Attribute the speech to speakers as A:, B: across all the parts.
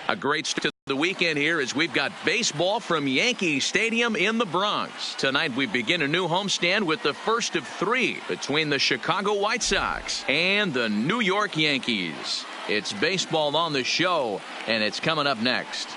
A: A great start to the weekend here as we've got baseball from Yankee Stadium in the Bronx. Tonight we begin a new homestand with the first of three between the Chicago White Sox and the New York Yankees. It's baseball on the show, and it's coming up next.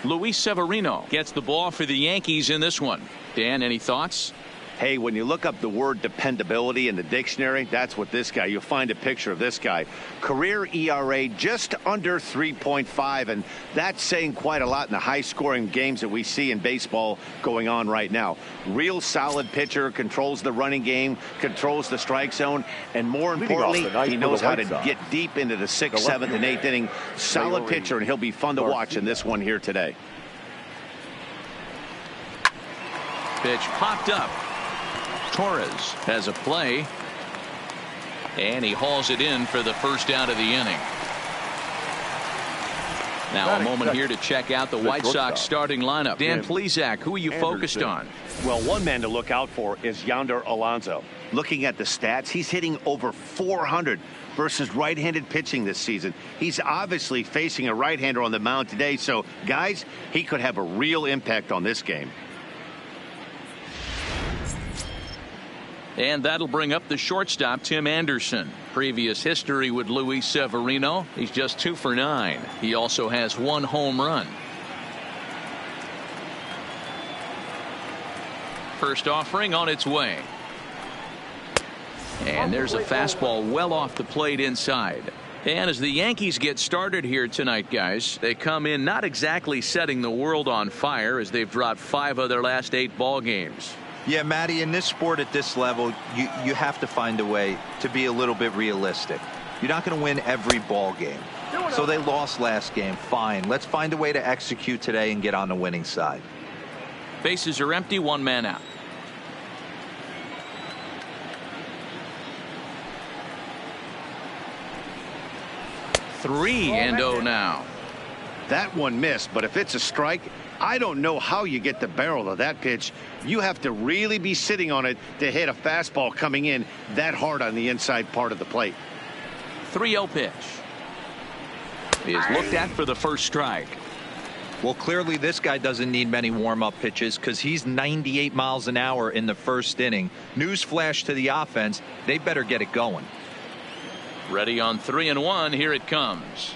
A: Luis Severino gets the ball for the Yankees in this one. Dan, any thoughts?
B: Hey, when you look up the word dependability in the dictionary, that's what this guy, you'll find a picture of this guy. Career ERA just under 3.5, and that's saying quite a lot in the high-scoring games that we see in baseball going on right now. Real solid pitcher, controls the running game, controls the strike zone, and more importantly, he knows how to get deep into the 6th, 7th, and 8th inning. Solid pitcher, and he'll be fun to watch in this one here today.
A: Pitch popped up. Torres has a play, and he hauls it in for the first out of the inning. Now a moment here to check out the White Sox starting lineup. Dan Plesac, who are you focused on?
B: Well, one man to look out for is Yonder Alonso. Looking at the stats, he's hitting over 400 versus right-handed pitching this season. He's obviously facing a right-hander on the mound today, so guys, he could have a real impact on this game.
A: And that'll bring up the shortstop, Tim Anderson. Previous history with Luis Severino. He's just 2 for 9. He also has 1 home run. First offering on its way. And there's a fastball well off the plate inside. And as the Yankees get started here tonight, guys, they come in not exactly setting the world on fire as they've dropped 5 of their last 8 ball games.
C: Yeah, Matty, in this sport at this level, you have to find a way to be a little bit realistic. You're not going to win every ball game. So they lost last game. Fine. Let's find a way to execute today and get on the winning side.
A: Bases are empty, 1 man out. Three and 0 now.
B: That one missed, but if it's a strike, I don't know how you get the barrel of that pitch. You have to really be sitting on it to hit a fastball coming in that hard on the inside part of the plate.
A: 3-0 pitch is looked at for the first strike.
C: Well, clearly this guy doesn't need many warm-up pitches because he's 98 miles an hour in the first inning. Newsflash to the offense, they better get it going.
A: Ready on 3-1. Here it comes.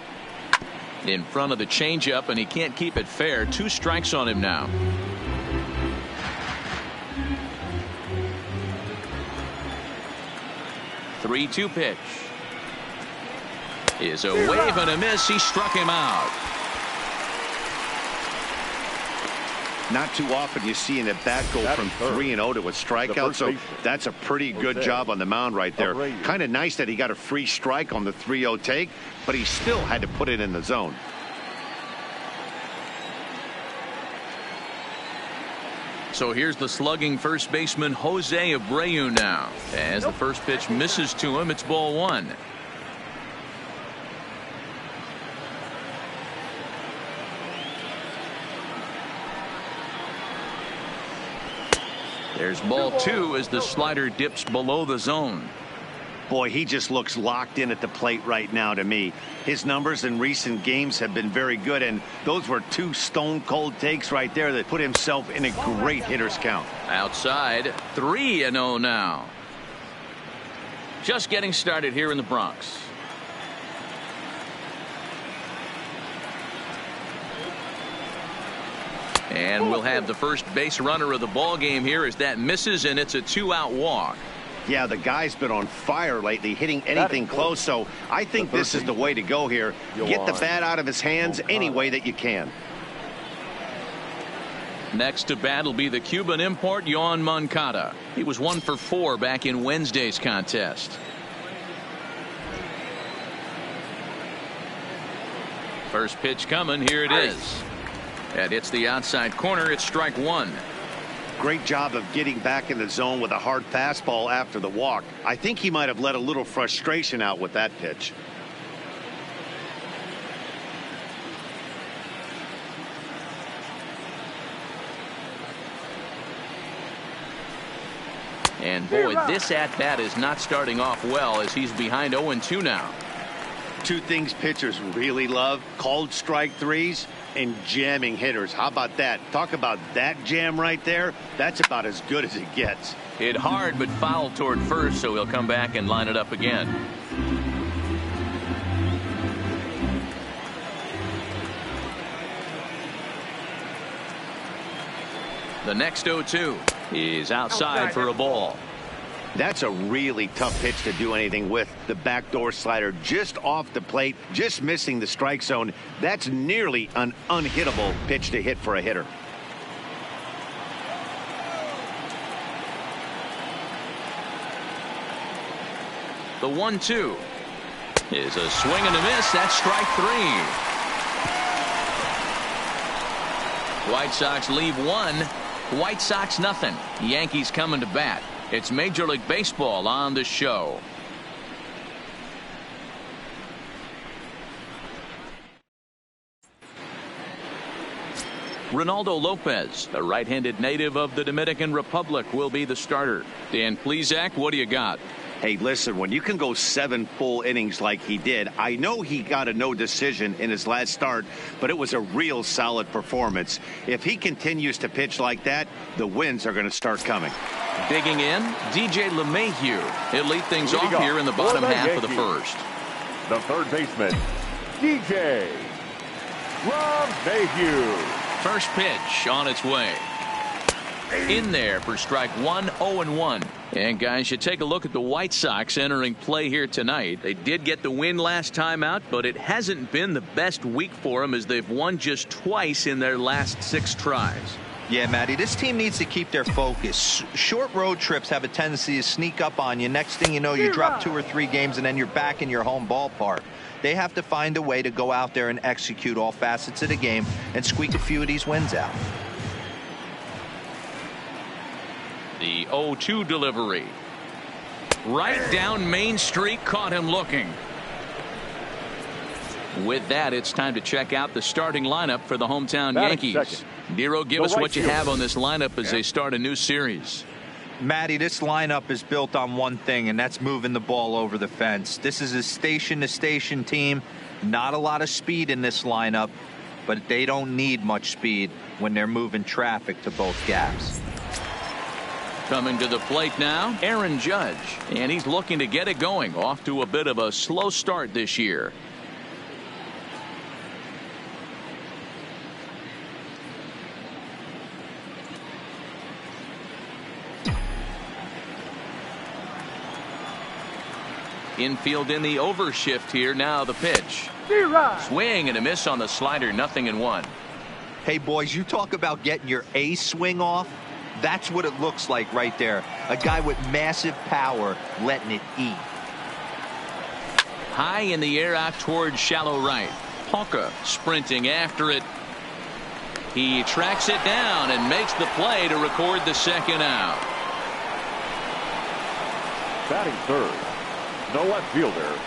A: In front of the changeup, and he can't keep it fair. 2 strikes on him now. Three-two pitch is a wave and a miss. He struck him out.
B: Not too often you see an at-bat go from 3-0 to a strikeout, so that's a pretty good job on the mound right there. Kind of nice that he got a free strike on the 3-0 take, but he still had to put it in the zone.
A: So here's the slugging first baseman Jose Abreu now. As the first pitch misses to him, it's ball 1. There's ball 2 as the slider dips below the zone.
B: Boy, he just looks locked in at the plate right now to me. His numbers in recent games have been very good, and those were 2 stone-cold takes right there that put himself in a great hitter's count.
A: Outside, 3-0 now. Just getting started here in the Bronx. And we'll have the first base runner of the ball game here as that misses, and it's a 2-out walk.
B: Yeah, the guy's been on fire lately, hitting anything close, so I think this is the way to go here. Get the bat out of his hands any way that you can.
A: Next to bat will be the Cuban import Yoan Moncada. He was 1 for 4 back in Wednesday's contest. First pitch coming. Here it is. And it's the outside corner. It's strike 1.
B: Great job of getting back in the zone with a hard fastball after the walk. I think he might have let a little frustration out with that pitch.
A: And boy, this at-bat is not starting off well as he's behind 0-2 now.
B: Two things pitchers really love: called strike threes and jamming hitters. How about that? Talk about that jam right there. That's about as good as it gets.
A: Hit hard but fouled toward first, so he'll come back and line it up again. The next 0-2 is outside for a ball.
B: That's a really tough pitch to do anything with. The backdoor slider just off the plate, just missing the strike zone. That's nearly an unhittable pitch to hit for a hitter.
A: The 1-2 is a swing and a miss. That's strike three. White Sox leave one. White Sox nothing. Yankees coming to bat. It's Major League Baseball on the show. Reynaldo Lopez, a right-handed native of the Dominican Republic, will be the starter. Dan Plesac, what do you got?
B: Hey, listen, when you can go 7 full innings like he did, I know he got a no decision in his last start, but it was a real solid performance. If he continues to pitch like that, the wins are going to start coming.
A: Digging in, DJ LeMahieu. He'll lead things off here in the bottom half of the first.
D: The third baseman, DJ LeMahieu.
A: First pitch on its way. In there for strike one, 0-1. And guys, you take a look at the White Sox entering play here tonight. They did get the win last time out, but it hasn't been the best week for them as they've won just twice in their last 6 tries.
C: Yeah, Matty, this team needs to keep their focus. Short road trips have a tendency to sneak up on you. Next thing you know, you drop 2 or 3 games and then you're back in your home ballpark. They have to find a way to go out there and execute all facets of the game and squeak a few of these wins out.
A: The 0-2 delivery. Right down Main Street, caught him looking. With that, it's time to check out the starting lineup for the hometown Yankees. Nero, give us what you have on this lineup as they start a new series.
C: Matty, this lineup is built on one thing, and that's moving the ball over the fence. This is a station-to-station team. Not a lot of speed in this lineup, but they don't need much speed when they're moving traffic to both gaps.
A: Coming to the plate now, Aaron Judge, and he's looking to get it going. Off to a bit of a slow start this year. Infield in the overshift here. Now the pitch. Swing and a miss on the slider. 0-1.
C: Hey, boys, you talk about getting your A swing off. That's what it looks like right there. A guy with massive power letting it eat.
A: High in the air out towards shallow right. Ponca sprinting after it. He tracks it down and makes the play to record the second out.
D: Batting third, the left fielder,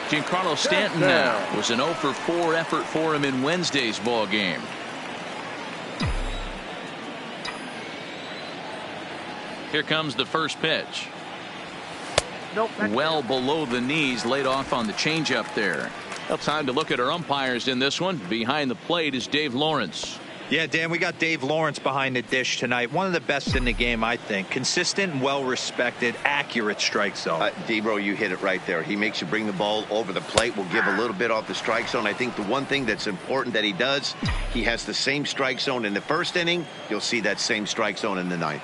A: Giancarlo Stanton now was an 0-for-4 effort for him in Wednesday's ball game. Here comes the first pitch. Well below the knees, laid off on the changeup there. Well, time to look at our umpires in this one. Behind the plate is Dave Lawrence.
C: Yeah, Dan, we got Dave Lawrence behind the dish tonight. One of the best in the game, I think. Consistent and well-respected, accurate strike zone.
B: Debro, you hit it right there. He makes you bring the ball over the plate. Will give a little bit off the strike zone. I think the one thing that's important that he does, he has the same strike zone in the first inning. You'll see that same strike zone in the ninth.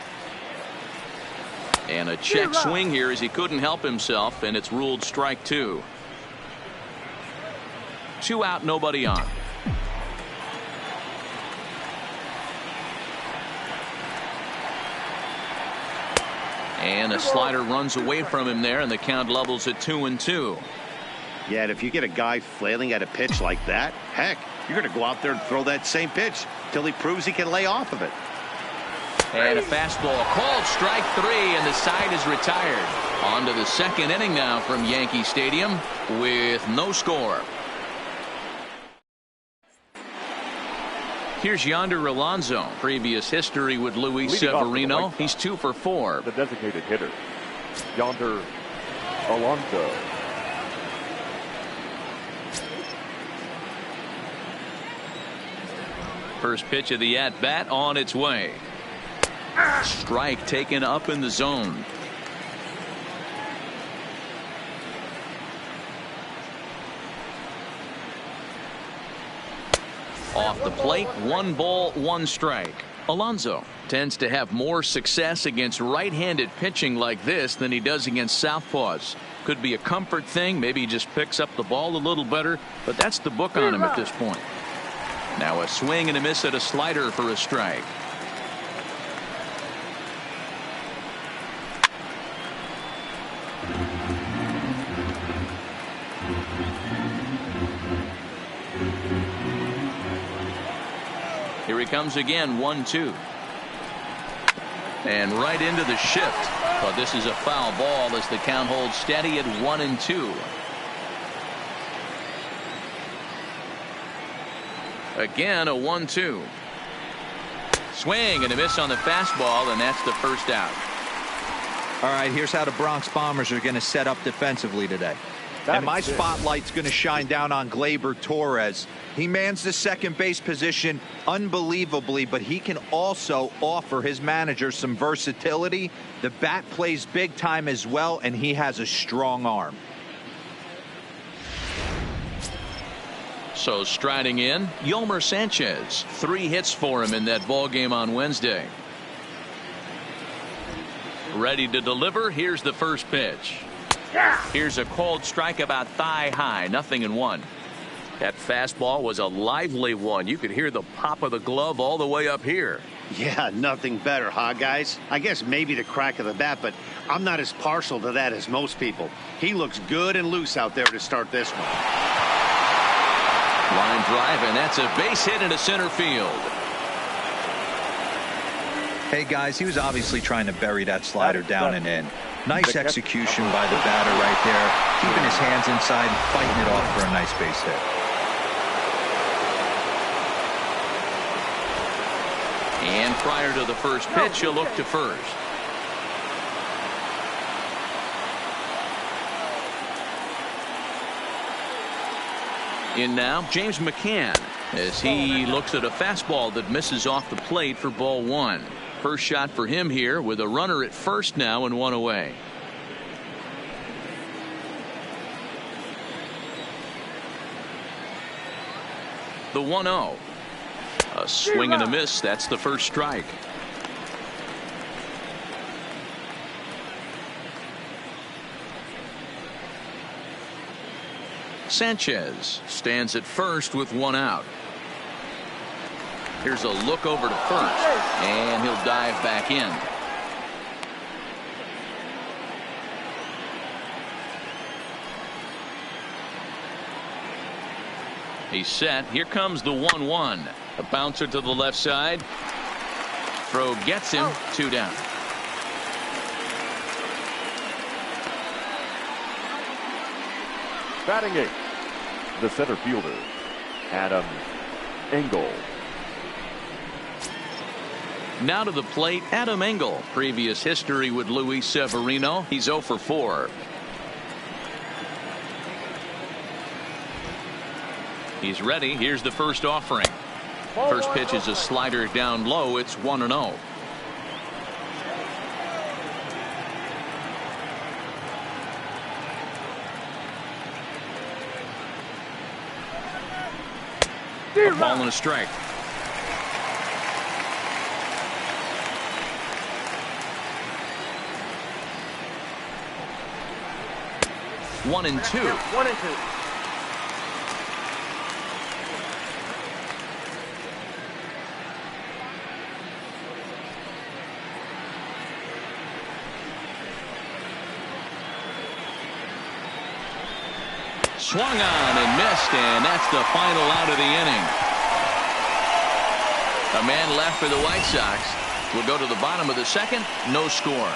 A: And a check swing here as he couldn't help himself, and it's ruled strike 2. 2 out, nobody on. And a slider runs away from him there, and the count levels at 2-2.
B: Yeah, and if you get a guy flailing at a pitch like that, heck, you're going to go out there and throw that same pitch till he proves he can lay off of it.
A: And a fastball called strike 3, and the side is retired. On to the second inning now from Yankee Stadium with no score. Here's Yonder Alonso. Previous history with Luis
D: Leading off for the
A: Severino.
D: White
A: He's
D: Sox,
A: 2 for 4.
D: the designated hitter, Yonder Alonso.
A: First pitch of the at-bat on its way. Strike taken up in the zone. Off the plate, 1 ball, 1 strike. Alonso tends to have more success against right-handed pitching like this than he does against southpaws. Could be a comfort thing. Maybe he just picks up the ball a little better, but that's the book on him at this point. Now a swing and a miss at a slider for a strike. Here he comes again, 1-2. And right into the shift. But this is a foul ball as the count holds steady at 1-2. Again, a 1-2. Swing and a miss on the fastball, and that's the first out.
C: All right, here's how the Bronx Bombers are going to set up defensively today. And my spotlight's going to shine down on Gleyber Torres. He mans the second base position unbelievably, but he can also offer his manager some versatility. The bat plays big time as well, and he has a strong arm.
A: So striding in, Yolmer Sanchez. 3 hits for him in that ball game on Wednesday. Ready to deliver. Here's the first pitch. Here's a cold strike about thigh high, 0-1. That fastball was a lively one. You could hear the pop of the glove all the way up here.
B: Yeah, nothing better, huh, guys? I guess maybe the crack of the bat, but I'm not as partial to that as most people. He looks good and loose out there to start this one.
A: Line drive, and that's a base hit into center field.
C: Hey, guys, he was obviously trying to bury that slider down and in. Nice execution by the batter right there, keeping his hands inside and fighting it off for a nice base hit.
A: And prior to the first pitch, he'll look to first. In now, James McCann, as he looks at a fastball that misses off the plate for ball 1. First shot for him here with a runner at first now and 1 away. The 1-0. A swing and a miss. That's the first strike. Sanchez stands at first with 1 out. Here's a look over to first, and he'll dive back in. He's set. Here comes the 1-1. A bouncer to the left side. Throw gets him. 2 down.
D: Batting 8th, the center fielder, Adam Engel.
A: Now to the plate, Adam Engel. Previous history with Luis Severino. He's 0 for 4. He's ready. Here's the first offering. First pitch is a slider down low. It's 1-0. A ball and a strike. One and two. Swung on and missed, and that's the final out of the inning. A man left for the White Sox. We'll go to the bottom of the second. No score.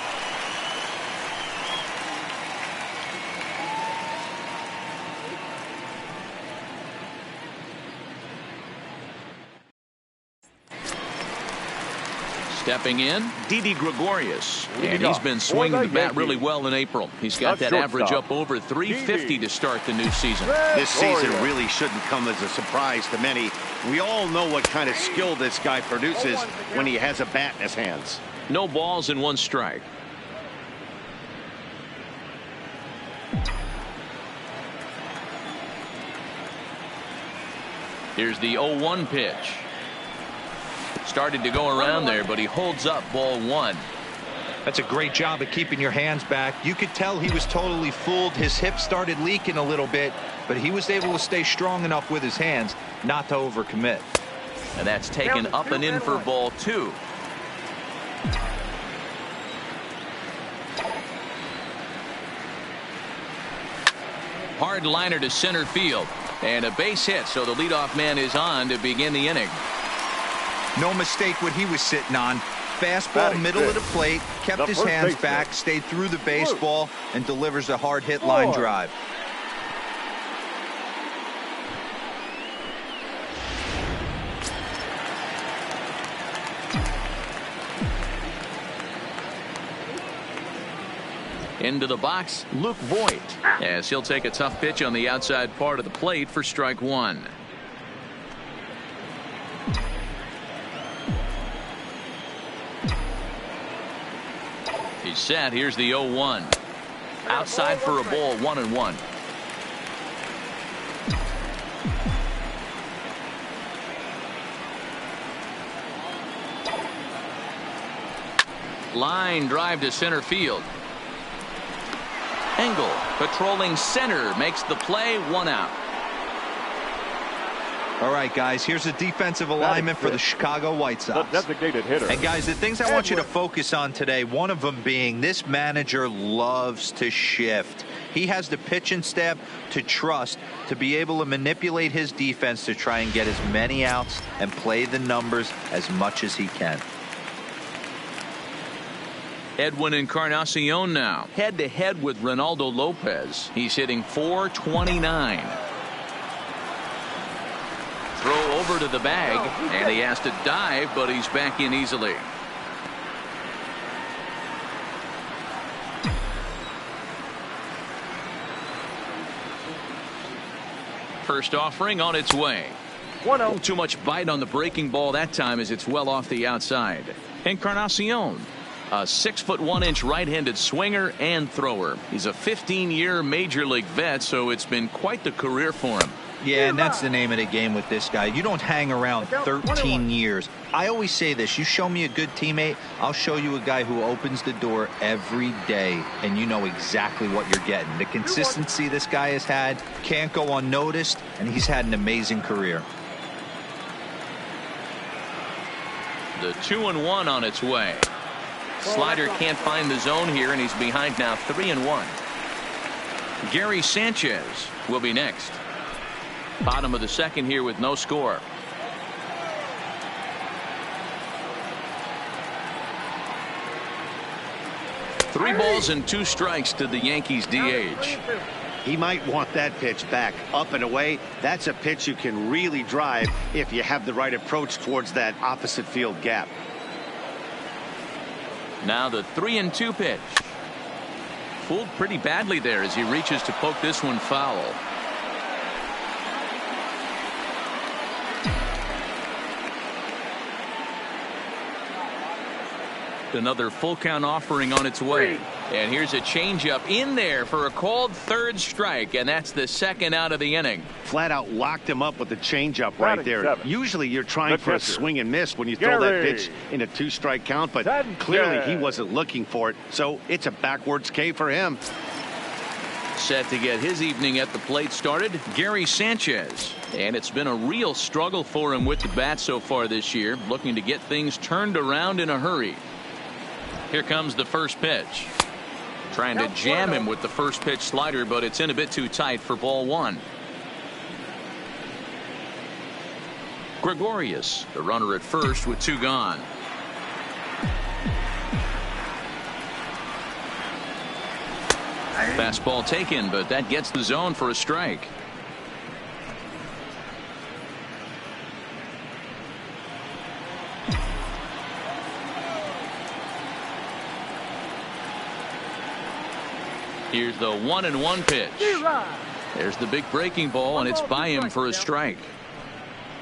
A: Stepping in, Didi Gregorius. And he's been swinging the bat really well in April. He's got that average up over 350 to start the new season.
B: This season really shouldn't come as a surprise to many. We all know what kind of skill this guy produces when he has a bat in his hands.
A: No balls and 1 strike. Here's the 0-1 pitch. Started to go around there, but he holds up ball 1.
C: That's a great job of keeping your hands back. You could tell he was totally fooled. His hip started leaking a little bit, but he was able to stay strong enough with his hands not to overcommit.
A: And that's taken up and in for ball 2. Hard liner to center field. And a base hit, so the leadoff man is on to begin the inning.
C: No mistake what he was sitting on. Fastball middle of the plate, kept his hands back, stayed through the baseball, and delivers a hard hit line drive.
A: Into the box, Luke Voigt, as he'll take a tough pitch on the outside part of the plate for strike 1. He's set. Here's the 0-1. Outside for a ball, 1-1. Line drive to center field. Engel patrolling center makes the play, 1 out.
C: All right, guys, here's the defensive alignment for the Chicago White Sox.
D: The designated hitter.
C: And guys, the things I want you to focus on today, one of them being this manager loves to shift. He has the pitching staff to trust to be able to manipulate his defense to try and get as many outs and play the numbers as much as he can.
A: Edwin Encarnacion now head-to-head with Reynaldo Lopez. He's hitting .429. Throw over to the bag, and he has to dive, but he's back in easily. First offering on its way. Too much bite on the breaking ball that time as it's well off the outside. Encarnacion, a 6'1" right-handed swinger and thrower. He's a 15-year major league vet, so it's been quite the career for him.
C: Yeah, and that's the name of the game with this guy. You don't hang around 13 years. I always say this, you show me a good teammate, I'll show you a guy who opens the door every day, and you know exactly what you're getting. The consistency this guy has had can't go unnoticed, and he's had an amazing career.
A: The 2-1 on its way. Slider can't find the zone here, and he's behind now 3-1. Gary Sanchez will be next. Bottom of the second here with no score. Three balls and 2 strikes to the Yankees DH.
B: He might want that pitch back up and away. That's a pitch you can really drive if you have the right approach towards that opposite field gap.
A: Now the 3-2 pitch. Fooled pretty badly there as he reaches to poke this one foul. Another full count offering on its way. And here's a changeup in there for a called 3rd strike, and that's the 2nd out of the inning.
B: Flat out locked him up with the changeup right there. Usually you're trying for a swing and miss when you throw that pitch in a 2-strike count, but clearly he wasn't looking for it, so it's a backwards K for him.
A: Set to get his evening at the plate started, Gary Sanchez. And it's been a real struggle for him with the bat so far this year, looking to get things turned around in a hurry. Here comes the first pitch. Trying to jam him with the first pitch slider, but it's in a bit too tight for ball 1. Gregorius, the runner at first with 2 gone. Fastball taken, but that gets the zone for a strike. Here's the 1-1 pitch. There's the big breaking ball, and it's by him for a strike.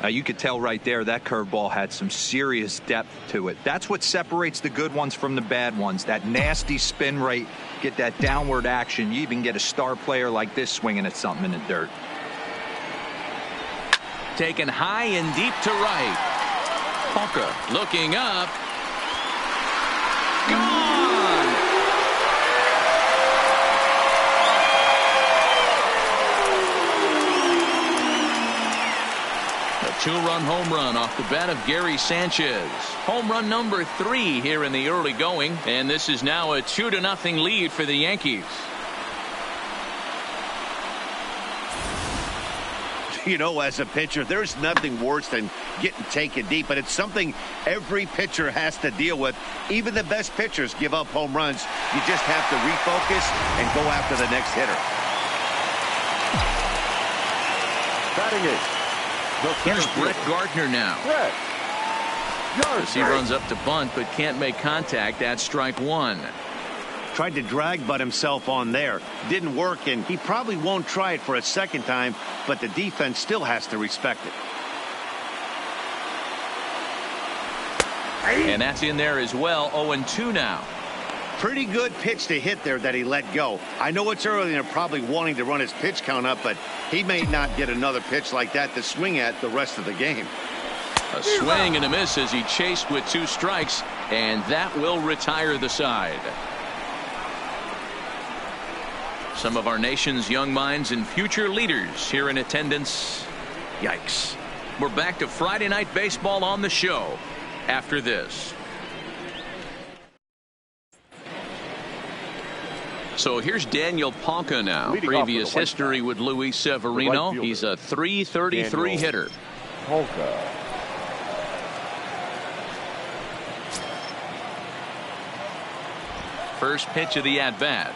C: You could tell right there that curveball had some serious depth to it. That's what separates the good ones from the bad ones. That nasty spin rate, get that downward action. You even get a star player like this swinging at something in the dirt.
A: Taken high and deep to right. Moncada looking up. Gone! A two-run home run off the bat of Gary Sanchez. Home run number 3 here in the early going, and this is now a 2-0 lead for the Yankees.
B: You know, as a pitcher, there's nothing worse than getting taken deep, but it's something every pitcher has to deal with. Even the best pitchers give up home runs. You just have to refocus and go after the next hitter.
D: Batting it.
A: Here's Brett Gardner now. As he runs up to bunt but can't make contact at strike 1.
B: Tried to drag butt himself on there. Didn't work, and he probably won't try it for a second time, but the defense still has to respect it.
A: And that's in there as well. 0-2 now.
B: Pretty good pitch to hit there that he let go. I know it's early and they're probably wanting to run his pitch count up, but he may not get another pitch like that to swing at the rest of the game.
A: A swing and a miss as he chased with 2 strikes, and that will retire the side. Some of our nation's young minds and future leaders here in attendance. Yikes. We're back to Friday Night Baseball on the show after this. So here's Daniel Moncada now.
D: Leading
A: previous
D: off with
A: history with Luis Severino.
D: right
A: He's a .333 hitter.
D: Moncada.
A: First pitch of the at-bat.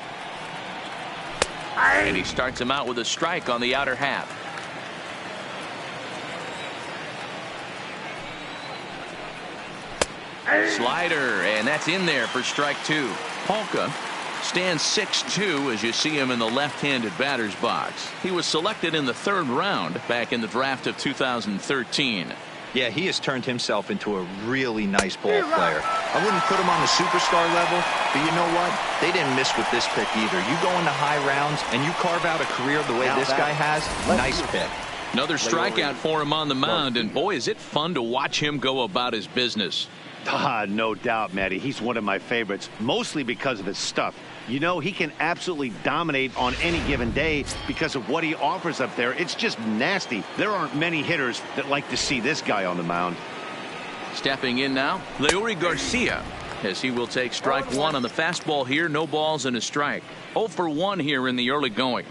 A: And he starts him out with a strike on the outer half. Slider, and that's in there for strike 2. Moncada stands 6'2" as you see him in the left-handed batter's box. He was selected in the 3rd round back in the draft of 2013.
C: Yeah, he has turned himself into a really nice ball player. I wouldn't put him on the superstar level, but you know what? They didn't miss with this pick either. You go into high rounds and you carve out a career the way this guy has. Nice pick.
A: Another strikeout for him on the mound, and boy, is it fun to watch him go about his business.
B: No doubt, Matty. He's one of my favorites, mostly because of his stuff. You know, he can absolutely dominate on any given day because of what he offers up there. It's just nasty. There aren't many hitters that like to see this guy on the mound.
A: Stepping in now, Leury Garcia, as he will take strike 1 on the fastball here. No balls and a strike. 0 for 1 here in the early going.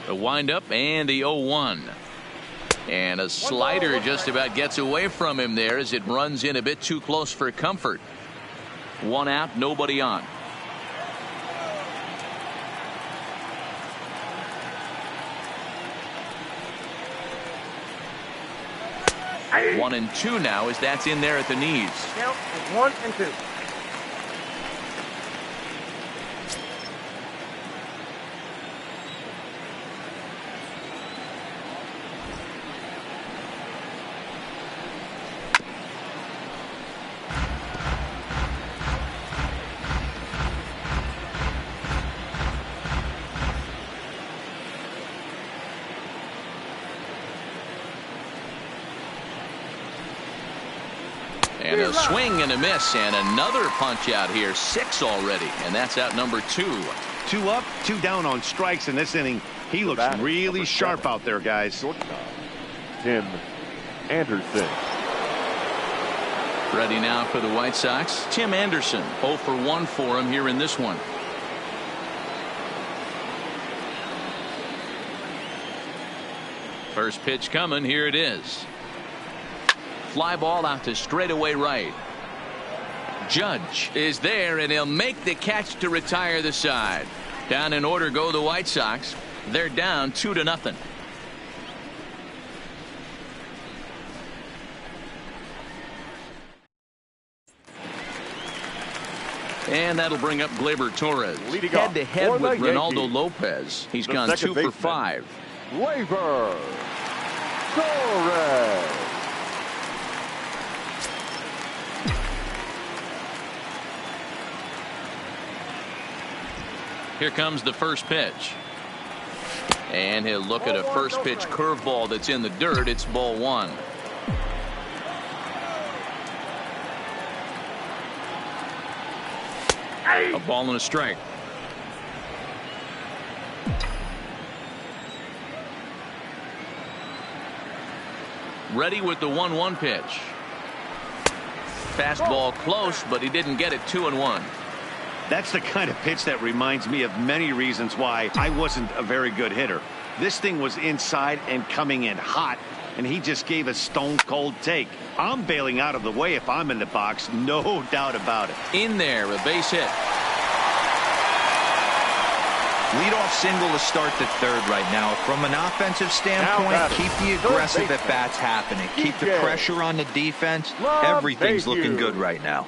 A: The windup and the 0-1. And a slider just about gets away from him there as it runs in a bit too close for comfort. 1 out, nobody on.
E: Hey.
A: 1-2 now as that's in there at the knees.
E: Count is 1 and 2.
A: And a swing and a miss, and another punch out here. 6 already, and that's out number 2.
B: 2 up, 2 down on strikes in this inning. He looks really sharp out there, guys.
D: Tim Anderson.
A: Ready now for the White Sox. Tim Anderson, 0 for 1 for him here in this one. First pitch coming. Here it is. Fly ball out to straightaway right. Judge is there, and he'll make the catch to retire the side. Down in order go the White Sox. They're down 2-0. And that'll bring up Gleyber Torres.
D: Leading off
A: Head-to-head
D: for the
A: with Reynaldo
D: Yankees,
A: Lopez. He's
D: the
A: gone 2
D: second
A: for
D: baseman,
A: 5.
D: Gleyber Torres.
A: Here comes the first pitch. And he'll look at a first pitch curveball that's in the dirt. It's ball 1. A ball and a strike. Ready with the 1-1 pitch. Fastball close, but he didn't get it. 2-1.
B: That's the kind of pitch that reminds me of many reasons why I wasn't a very good hitter. This thing was inside and coming in hot, and he just gave a stone-cold take. I'm bailing out of the way if I'm in the box, no doubt about it.
A: In there, a base hit.
C: Leadoff single to start the third right now. From an offensive standpoint, keep the aggressive at-bats happening. Keep the pressure on the defense. Everything's looking good right now.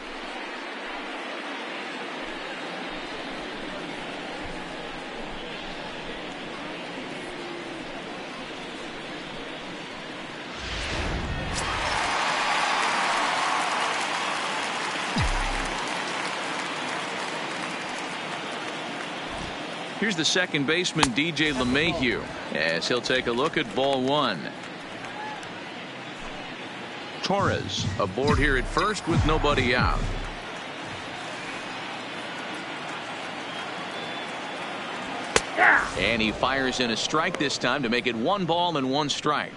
A: Here's the second baseman, DJ LeMahieu, as he'll take a look at ball 1. Torres aboard here at first with nobody out. And he fires in a strike this time to make it 1 ball and 1 strike.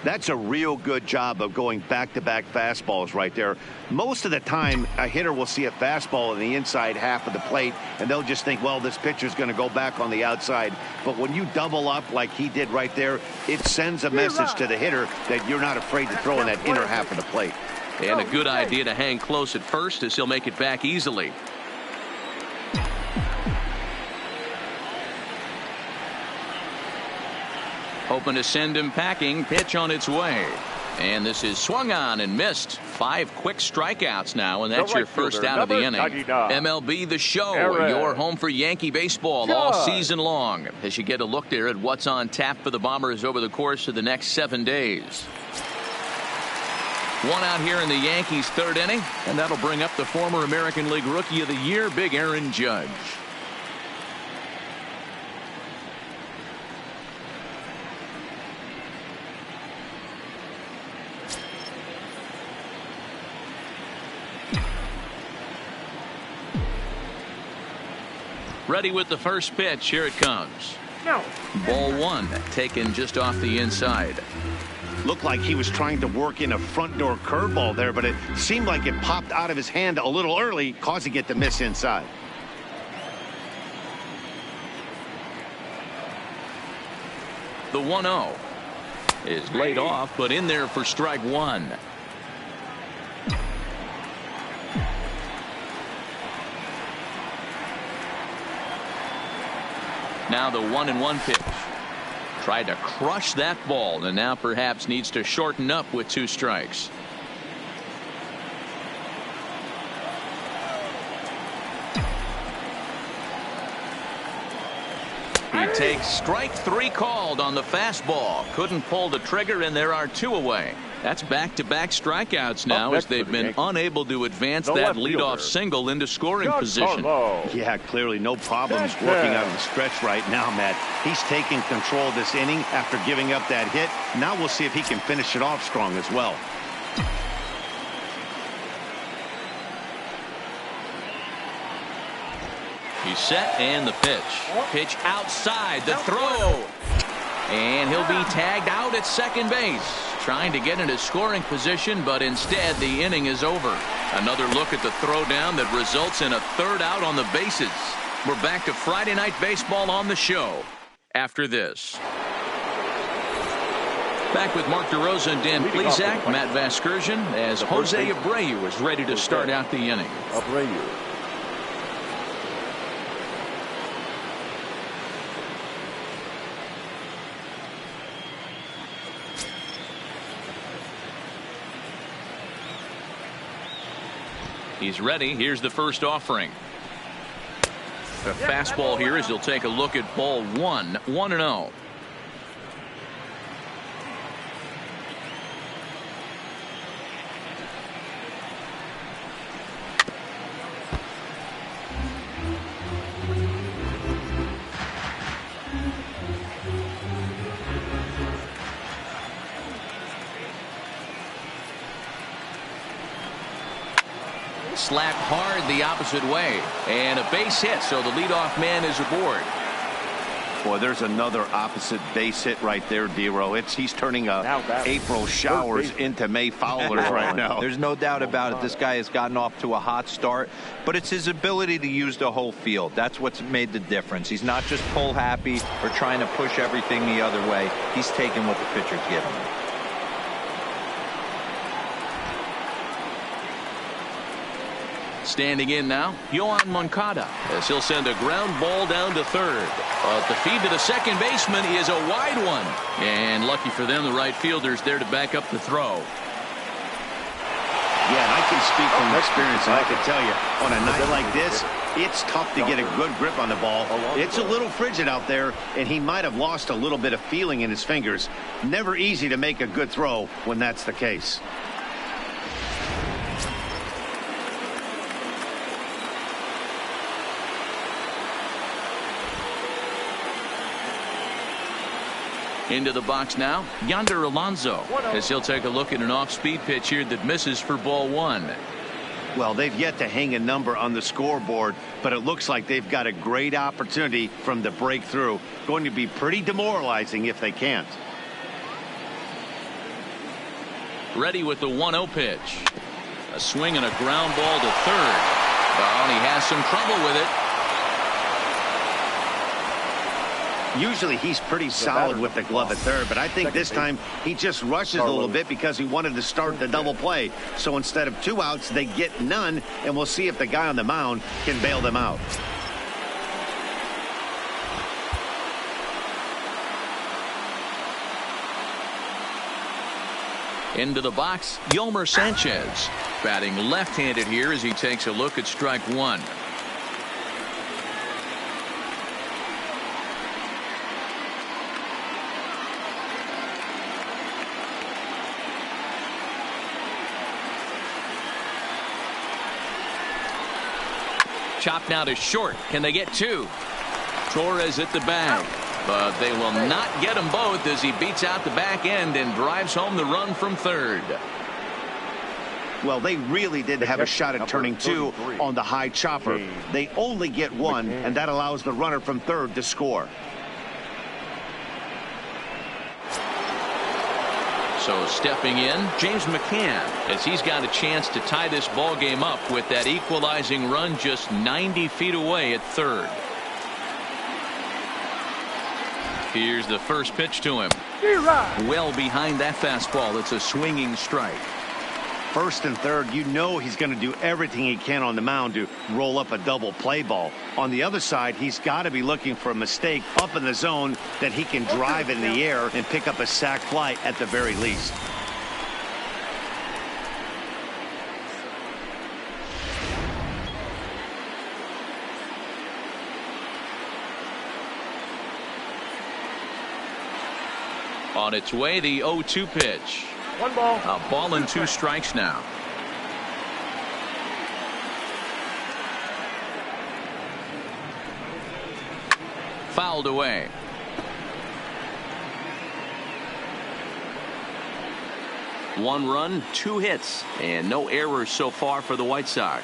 B: That's a real good job of going back-to-back fastballs right there. Most of the time, a hitter will see a fastball in the inside half of the plate, and they'll just think, well, this pitcher's going to go back on the outside. But when you double up like he did right there, it sends a message to the hitter that you're not afraid to throw in that inner half of the plate.
A: And a good idea to hang close at first, as he'll make it back easily. Hoping to send him packing. Pitch on its way. And this is swung on and missed. 5 quick strikeouts now, and that's your first out of the inning.
D: 99.
A: MLB The Show, your home for Yankee baseball all season long, as you get a look there at what's on tap for the Bombers over the course of the next 7 days. 1 out here in the Yankees' 3rd inning, and that'll bring up the former American League Rookie of the Year, Big Aaron Judge. Ready with the first pitch. Here it comes.
E: No.
A: Ball 1, taken just off the inside.
B: Looked like he was trying to work in a front door curveball there, but it seemed like it popped out of his hand a little early, causing it to miss inside.
A: The 1-0 is laid off, but in there for strike 1. Now the 1-1 pitch. Tried to crush that ball, and now perhaps needs to shorten up with 2 strikes. He takes strike 3 called on the fastball. Couldn't pull the trigger, and there are 2 away. That's back-to-back strikeouts now, as they've been unable to advance that leadoff single into scoring position.
B: Yeah, clearly no problems working out of the stretch right now, Matt. He's taking control of this inning after giving up that hit. Now we'll see if he can finish it off strong as well.
A: He's set, and the pitch. Pitch outside, the throw. And he'll be tagged out at second base. Trying to get into scoring position, but instead the inning is over. Another look at the throwdown that results in a 3rd out on the bases. We're back to Friday Night Baseball on the show after this. Back with Mark DeRosa and Dan Plesac, Matt Vasgersian, as Jose Abreu is ready to start out the inning.
D: Abreu.
A: He's ready. Here's the first offering. The fastball here as he'll take a look at ball 1, 1-0. Slapped hard the opposite way, and a base hit, so the leadoff man is aboard.
B: Boy, there's another opposite base hit right there, D-Row. He's turning April showers into May foulers right now.
C: There's no doubt about it. This guy has gotten off to a hot start, but it's his ability to use the whole field. That's what's made the difference. He's not just pull happy or trying to push everything the other way. He's taking what the pitcher's giving him.
A: Standing in now, Yoan Moncada, as he'll send a ground ball down to third. But the feed to the second baseman is a wide one. And lucky for them, the right fielder's there to back up the throw.
B: Yeah, and I can speak from experience, and I can tell you, on a night like this, it's tough to get a good grip on the ball. It's a little frigid out there, and he might have lost a little bit of feeling in his fingers. Never easy to make a good throw when that's the case.
A: Into the box now, Yonder Alonso, as he'll take a look at an off-speed pitch here that misses for ball 1.
B: Well, they've yet to hang a number on the scoreboard, but it looks like they've got a great opportunity from the breakthrough. Going to be pretty demoralizing if they can't.
A: Ready with the 1-0 pitch. A swing and a ground ball to third. Well, he has some trouble with it.
B: Usually he's pretty solid with the glove at third, but I think this time he just rushes a little bit because he wanted to start the double play. So instead of 2 outs, they get none, and we'll see if the guy on the mound can bail them out.
A: Into the box, Yolmer Sanchez, batting left-handed here as he takes a look at strike 1. Chopped now to short. Can they get 2? Torres at the bag, but they will not get them both as he beats out the back end and drives home the run from third.
B: Well, they really did have a shot at turning 2 on the high chopper. They only get 1, and that allows the runner from third to score.
A: So stepping in, James McCann, as he's got a chance to tie this ball game up with that equalizing run just 90 feet away at third. Here's the first pitch to him. Well behind that fastball. It's a swinging strike.
B: First and third, you know he's going to do everything he can on the mound to roll up a double play ball. On the other side, he's got to be looking for a mistake up in the zone that he can drive in the air and pick up a sac fly at the very least.
A: On its way, the 0-2 pitch.
E: 1 ball.
A: A ball and 2 strikes now. Fouled away. One run, 2 hits, and no errors so far for the White Sox.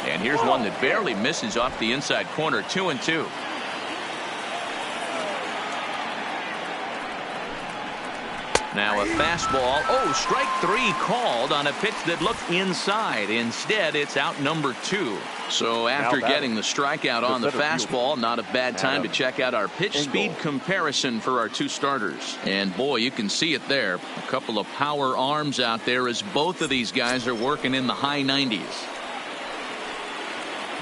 A: And here's one that barely misses off the inside corner. 2-2. Now a fastball. Oh, strike 3 called on a pitch that looked inside. Instead, it's out number 2. So after getting the strikeout on the fastball, not a bad time to check out our pitch speed comparison for our 2 starters. And boy, you can see it there. A couple of power arms out there as both of these guys are working in the high 90s.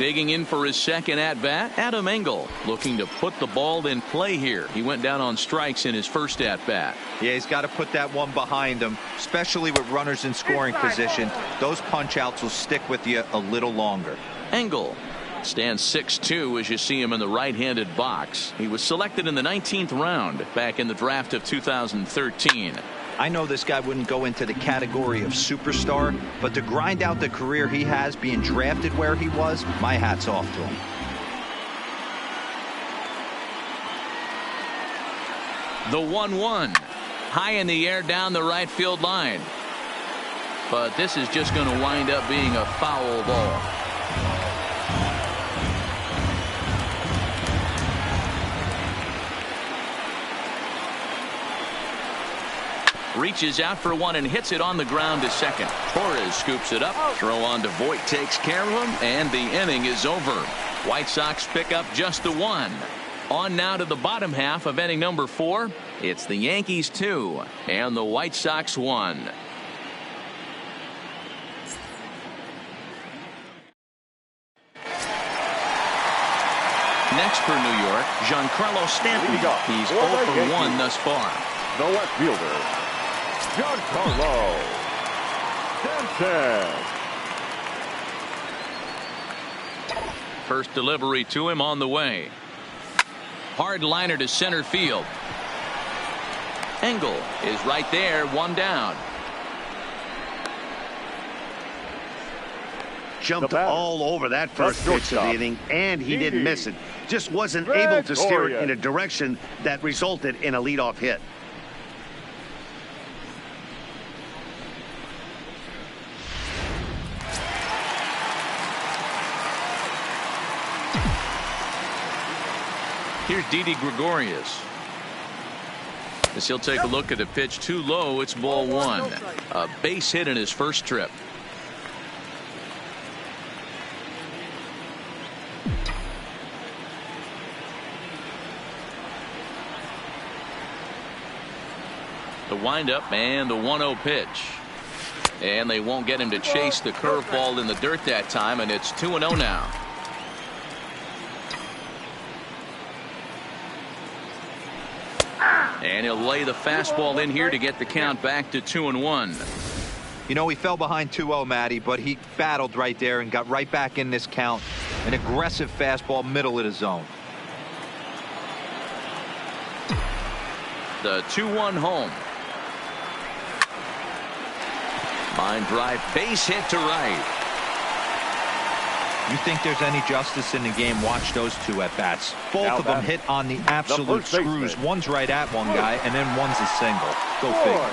A: Digging in for his second at-bat, Adam Engel, looking to put the ball in play here. He went down on strikes in his first at-bat.
C: Yeah, he's got to put that one behind him, especially with runners in scoring position. Those punch-outs will stick with you a little longer.
A: Engel stands 6'2" as you see him in the right-handed box. He was selected in the 19th round back in the draft of 2013.
C: I know this guy wouldn't go into the category of superstar, but to grind out the career he has being drafted where he was, my hat's off to him.
A: The 1-1 high in the air down the right field line, but this is just going to wind up being a foul ball. Reaches out for one and hits it on the ground to second. Torres scoops it up. Throw on to Voit takes care of him, and the inning is over. White Sox pick up just the one. On now to the bottom half of inning number 4. It's the Yankees 2 and the White Sox 1. Next for New York, Giancarlo Stanton. He's 0 for 1 thus far.
D: The left fielder, Giancarlo Stanton.
A: First delivery to him on the way. Hard liner to center field. Engel is right there, one down.
B: Jumped all over that first pitch of the inning, and he didn't miss it. Just wasn't able to steer it in a direction that resulted in a leadoff hit.
A: Here's Didi Gregorius. As he'll take a look at the pitch too low, it's ball 1. A base hit in his first trip. The windup and the 1-0 pitch. And they won't get him to chase the curveball in the dirt that time, and it's 2-0 now. And he'll lay the fastball in here to get the count back to 2-1.
C: You know, he fell behind 2-0, Matty, but he battled right there and got right back in this count. An aggressive fastball, middle of the zone.
A: The 2-1 home. Line drive, base hit to right.
C: You think there's any justice in the game? Watch those two at bats. Both of them hit on the absolute screws. One's right at one guy, and then one's a single. Go figure.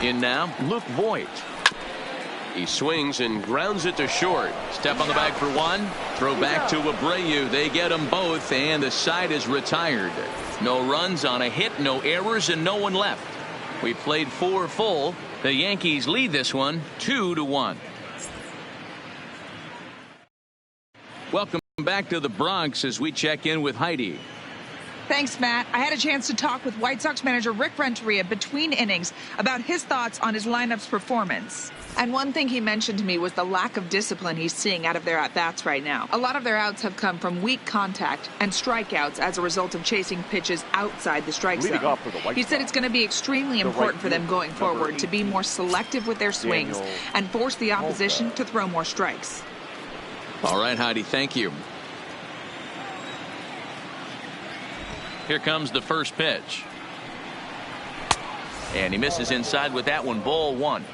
A: In now, Luke Voit. He swings and grounds it to short. Step on the bag for one. Throw back to Abreu. They get them both, and the side is retired. No runs on a hit, no errors, and no one left. We played 4 full. The Yankees lead this one 2-1. Welcome back to the Bronx as we check in with Heidi.
F: Thanks, Matt. I had a chance to talk with White Sox manager Rick Renteria between innings about his thoughts on his lineup's performance. And one thing he mentioned to me was the lack of discipline he's seeing out of their at-bats right now. A lot of their outs have come from weak contact and strikeouts as a result of chasing pitches outside the strike zone. He said it's going to be extremely important for them going forward to be more selective with their swings and force the opposition to throw more strikes.
A: All right, Heidi, thank you. Here comes the first pitch. And he misses inside with that one, ball 1.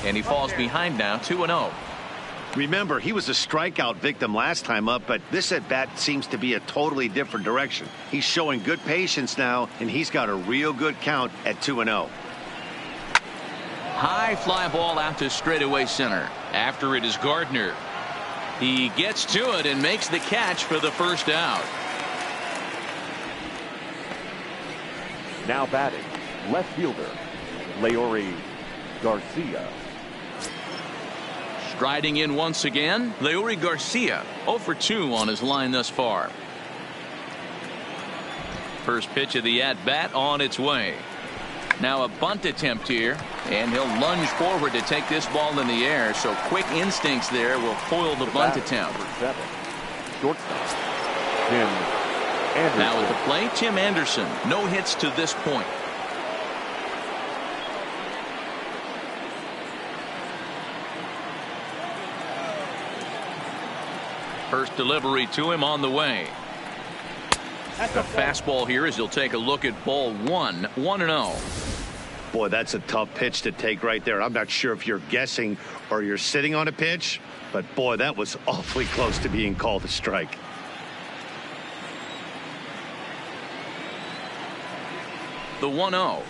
A: And he falls behind now, 2-0.
B: Remember, he was a strikeout victim last time up, but this at-bat seems to be a totally different direction. He's showing good patience now, and he's got a real good count at 2-0.
A: High fly ball out to straightaway center. After it is Gardner. He gets to it and makes the catch for the first out.
D: Now batting, left fielder, Leori Garcia.
A: Striding in once again, Leury Garcia, 0 for 2 on his line thus far. First pitch of the at-bat on its way. Now a bunt attempt here, and he'll lunge forward to take this ball in the air, so quick instincts there will foil the bunt attempt.
D: Number 7, shortstop, Tim Anderson.
A: Now at the plate, Tim Anderson. No hits to this point. First delivery to him on the way. The fastball here as he'll take a look at ball 1, 1-0.
B: Boy, that's a tough pitch to take right there. I'm not sure if you're guessing or you're sitting on a pitch, but boy, that was awfully close to being called a strike.
A: The 1-0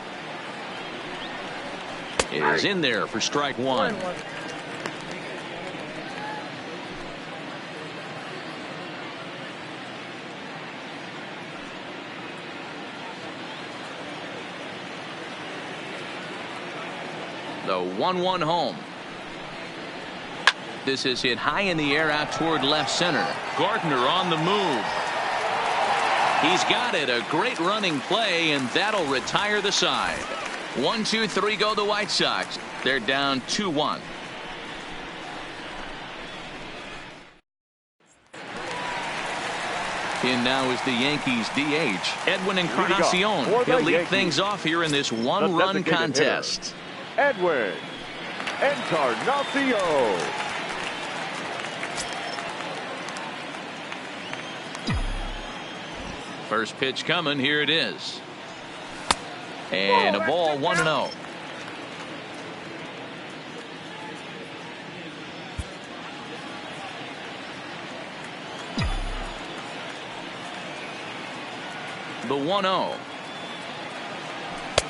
A: is in there for strike 1. The 1-1 home. This is hit high in the air out toward left center. Gardner on the move. He's got it. A great running play, and that'll retire the side. 1, 2, 3 go the White Sox. They're down 2-1. In now is the Yankees DH, Edwin Encarnacion. He'll lead things off here in this one-run contest.
D: Edwin Encarnacion.
A: First pitch coming. Here it is. And a ball 1-0. The 1-0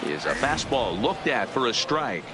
A: is a fastball looked at for a strike.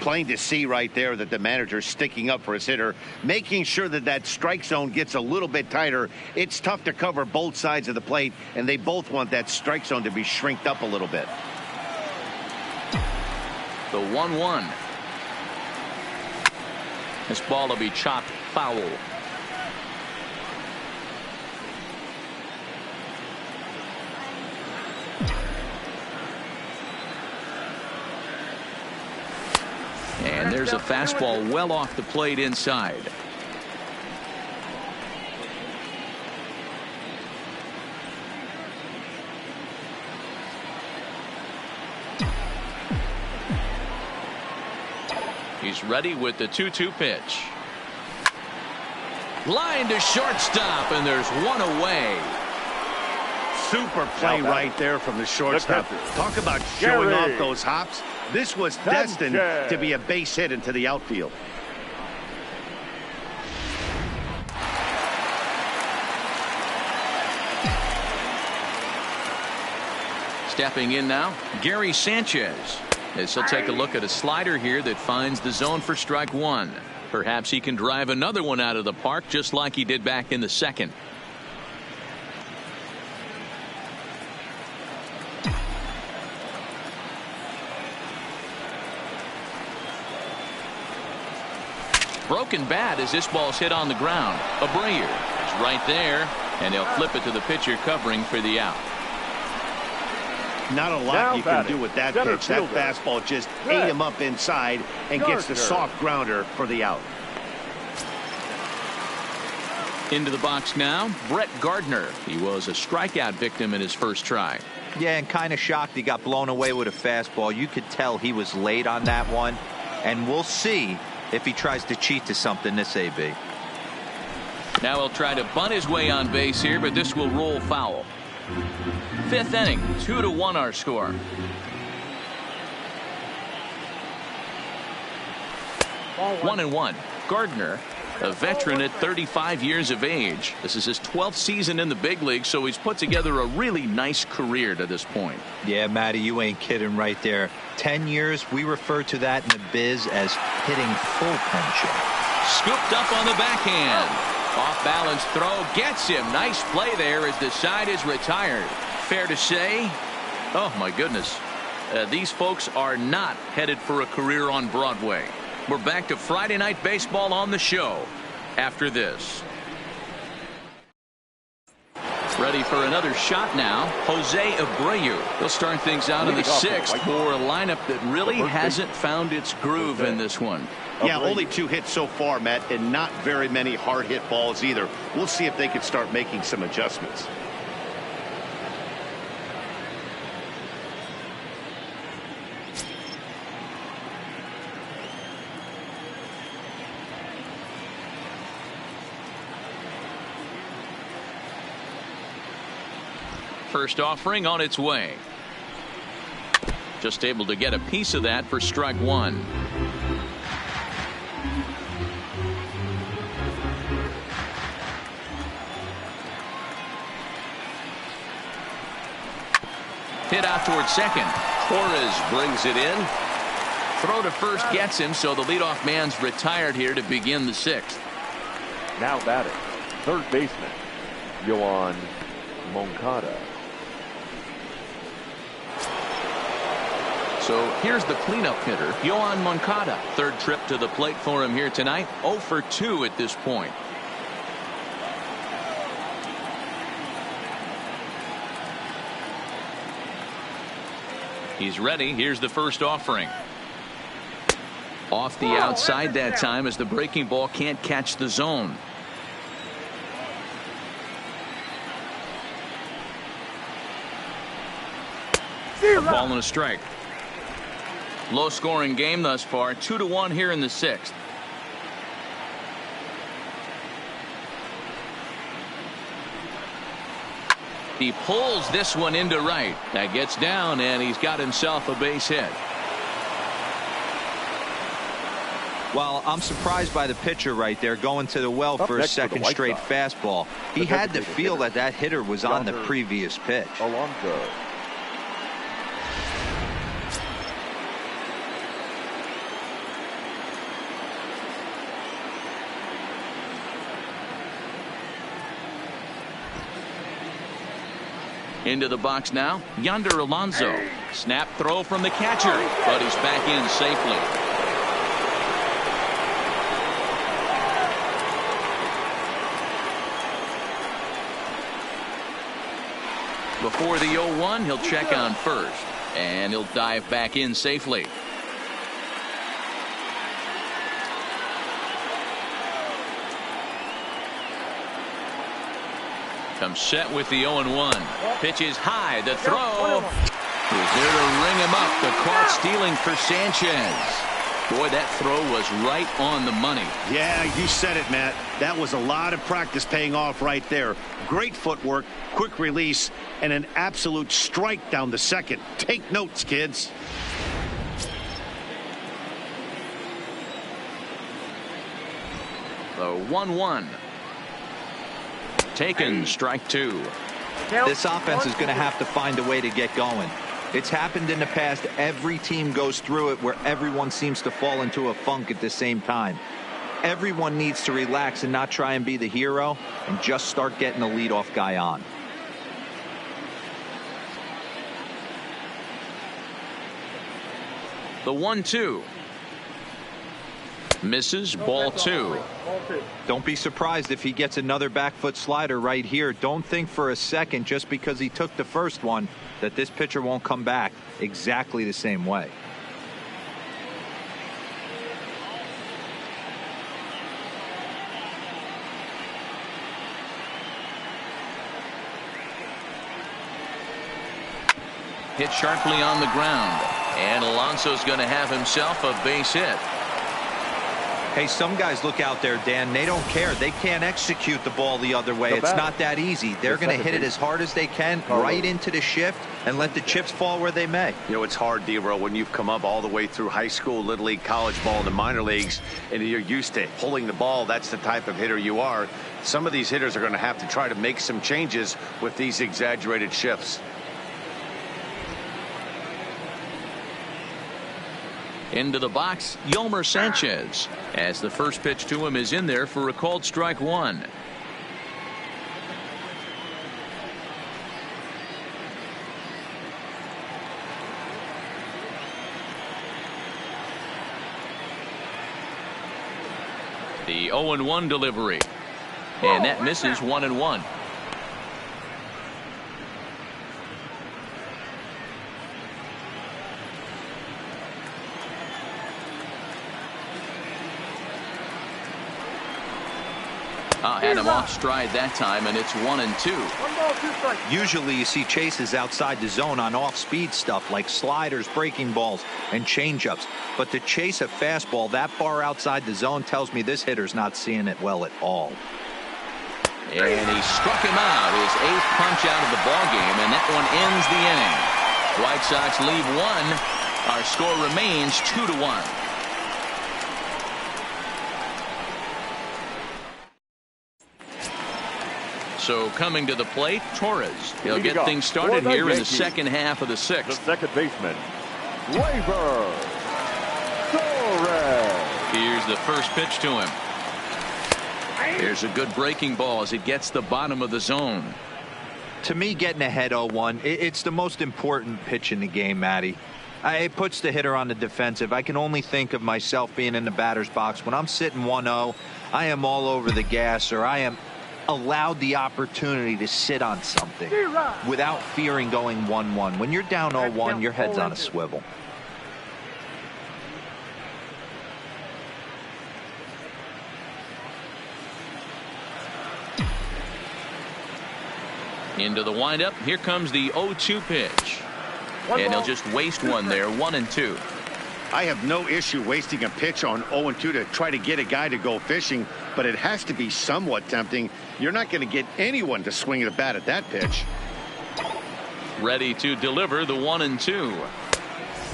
B: plain to see right there that the manager's sticking up for his hitter, making sure that that strike zone gets a little bit tighter. It's tough to cover both sides of the plate, and they both want that strike zone to be shrinked up a little bit.
A: The 1-1. This ball will be chopped foul. And there's a fastball well off the plate inside. He's ready with the 2-2 pitch. Line to shortstop, and there's one away.
B: Super play right there from the shortstop. Talk about showing off those hops. This was destined to be a base hit into the outfield.
A: Stepping in now, Gary Sanchez. As he'll take a look at a slider here that finds the zone for strike one. Perhaps he can drive another one out of the park just like he did back in the second. Broken bat as this ball's hit on the ground. Abreu is right there, and they'll flip it to the pitcher covering for the out.
B: Not a lot you can do with that pitch. That fastball just ate him up inside and gets the soft grounder for the out.
A: Into the box now, Brett Gardner. He was a strikeout victim in his first try.
C: Yeah, and kind of shocked he got blown away with a fastball. You could tell he was late on that one, and we'll see if he tries to cheat to something this AB.
A: Now he'll try to bunt his way on base here, but this will roll foul. Fifth inning, 2-1 our score. 1-1. Gardner, a veteran at 35 years of age. This is his 12th season in the big league, so he's put together a really nice career to this point.
C: Yeah, Matty, you ain't kidding right there. 10 years, we refer to that in the biz as hitting full pension.
A: Scooped up on the backhand. Off balance throw gets him. Nice play there as the side is retired. Fair to say, oh my goodness, these folks are not headed for a career on Broadway. We're back to Friday night baseball on the show after this. Ready for another shot now, Jose Abreu. He'll start things out in the sixth for a lineup that really hasn't found its groove in this one.
B: Yeah, only 2 hits so far, Matt, and not very many hard hit balls either. We'll see if they can start making some adjustments.
A: First offering on its way. Just able to get a piece of that for strike one. Hit out towards second. Torres brings it in. Throw to first gets him, so the leadoff man's retired here to begin the sixth.
D: Now batting, third baseman, Yoan Moncada.
A: So here's the cleanup hitter, Yoan Moncada. Third trip to the plate for him here tonight. 0 for 2 at this point. He's ready. Here's the first offering. Off the outside that time as the breaking ball can't catch the zone. A ball and a strike. Low scoring game thus far. 2-1 here in the sixth. He pulls this one into right. That gets down, and he's got himself a base hit.
C: Well, I'm surprised by the pitcher right there going to the well for a second straight fastball. He had to feel that that hitter was on the previous pitch.
D: Alonso.
A: Into the box now, Yonder Alonso. Snap throw from the catcher, but he's back in safely. Before the 0-1, he'll check on first, and he'll dive back in safely. Comes set with the 0-1. Pitch is high. The throw is there to ring him up. The caught stealing for Sanchez. Boy, that throw was right on the money.
B: Yeah, you said it, Matt. That was a lot of practice paying off right there. Great footwork, quick release, and an absolute strike down the second. Take notes, kids.
A: The 1-1. Taken, strike two.
C: This offense is going to have to find a way to get going. It's happened in the past. Every team goes through it where everyone seems to fall into a funk at the same time. Everyone needs to relax and not try and be the hero and just start getting the leadoff guy on.
A: The 1-2. Misses, ball two.
C: Don't be surprised if he gets another back foot slider right here. Don't think for a second just because he took the first one that this pitcher won't come back exactly the same way.
A: Hit sharply on the ground, and Alonso's going to have himself a base hit.
C: Hey, some guys look out there, Dan. They don't care. They can't execute the ball the other way. It's not that easy. They're going to hit it as hard as they can right into the shift and let the chips fall where they may.
B: You know, it's hard, D-Row, when you've come up all the way through high school, little league, college ball, and the minor leagues, and you're used to pulling the ball. That's the type of hitter you are. Some of these hitters are going to have to try to make some changes with these exaggerated shifts.
A: Into the box, Yoan Sanchez, as the first pitch to him is in there for a called strike one. The 0-1 delivery, and that misses 1-1. Had him off stride that time, and it's 1-2.
C: Usually you see chases outside the zone on off-speed stuff like sliders, breaking balls, and changeups. But to chase a fastball that far outside the zone tells me this hitter's not seeing it well at all.
A: And he struck him out, his 8th punch out of the ballgame, and that one ends the inning. White Sox leave one. Our score remains 2-1. So coming to the plate, Torres. He'll get things started here in the second half of the 6th.
D: The second baseman, Torres.
A: Here's the first pitch to him. Here's a good breaking ball as it gets the bottom of the zone.
C: To me, getting ahead 0-1, it's the most important pitch in the game, Matty. It puts the hitter on the defensive. I can only think of myself being in the batter's box. When I'm sitting 1-0, I am all over the gas, or I am allowed the opportunity to sit on something without fearing going 1-1. When you're down 0-1, your head's on a swivel.
A: Into the windup. Here comes the 0-2 pitch. And he'll just waste one there, 1-2.
B: I have no issue wasting a pitch on 0-2 to try to get a guy to go fishing, but it has to be somewhat tempting. You're not going to get anyone to swing the bat at that pitch.
A: Ready to deliver the 1-2.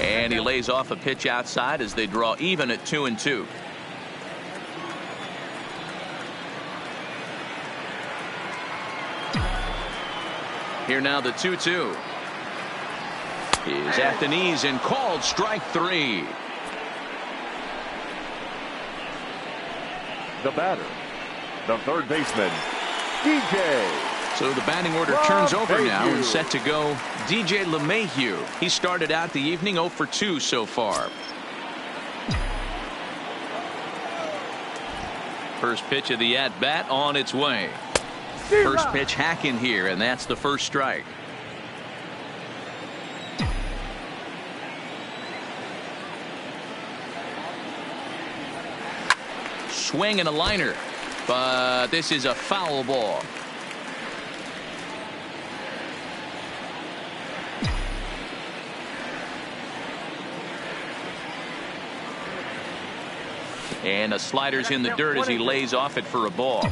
A: And he lays off a pitch outside as they draw even at 2-2. Here now the 2-2. Is at the knees and called strike 3.
D: The batter, the third baseman, DJ.
A: So the batting order turns over now and set to go DJ LeMahieu. He started out the evening 0 for 2 so far. First pitch of the at-bat on its way. First pitch hacking here, and that's the first strike. Swing and a liner, but this is a foul ball. And a slider's in the dirt as he lays off it for a ball.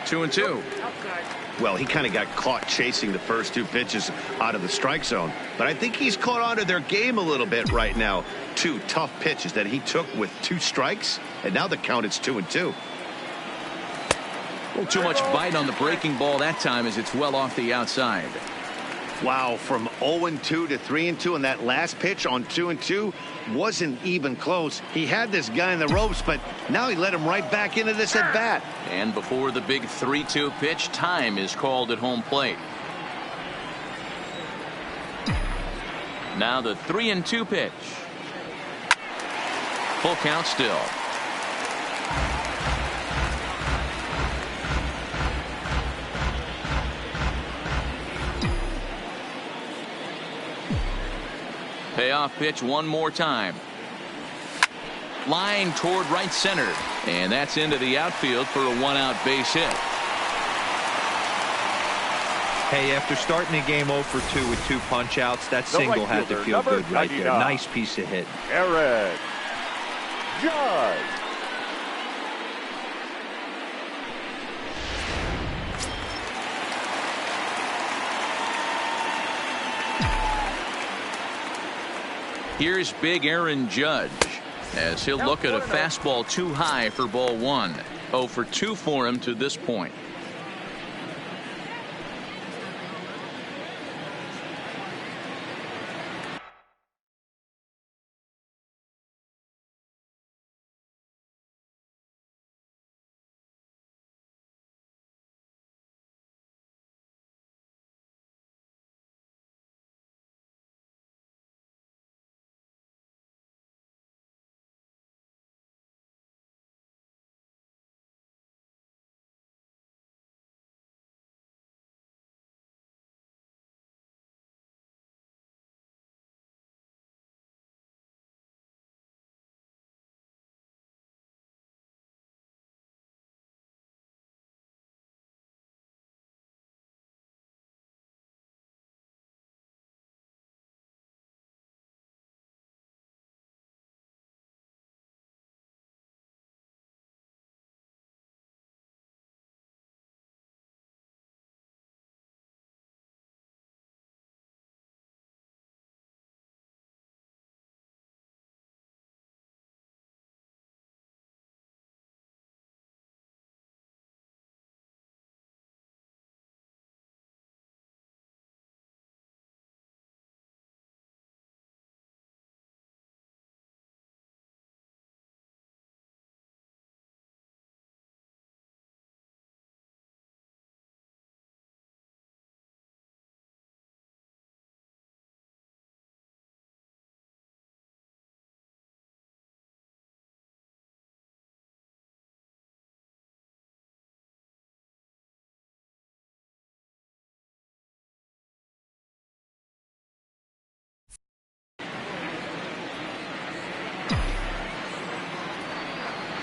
A: Two and two.
B: Well, he kind of got caught chasing the first two pitches out of the strike zone, but I think he's caught on to their game a little bit right now. Two tough pitches that he took with 2 strikes, and now the count is 2 and 2.
A: A little too much bite on the breaking ball that time as it's well off the outside.
B: Wow, from 0 and 2 to 3 and 2, and that last pitch on 2 and 2 wasn't even close. He had this guy in the ropes, but now he let him right back into this at bat.
A: And before the big 3-2 pitch, time is called at home plate. Now the 3-2 pitch. Full count still. Payoff pitch one more time. Line toward right center. And that's into the outfield for a 1-out base hit.
C: Hey, after starting the game 0 for 2 with 2 punch outs, that single had to feel good right there. Nice piece of hit.
D: Eric Judge.
A: Here's big Aaron Judge as he'll look at a fastball too high for ball 1. 0 for 2 for him to this point.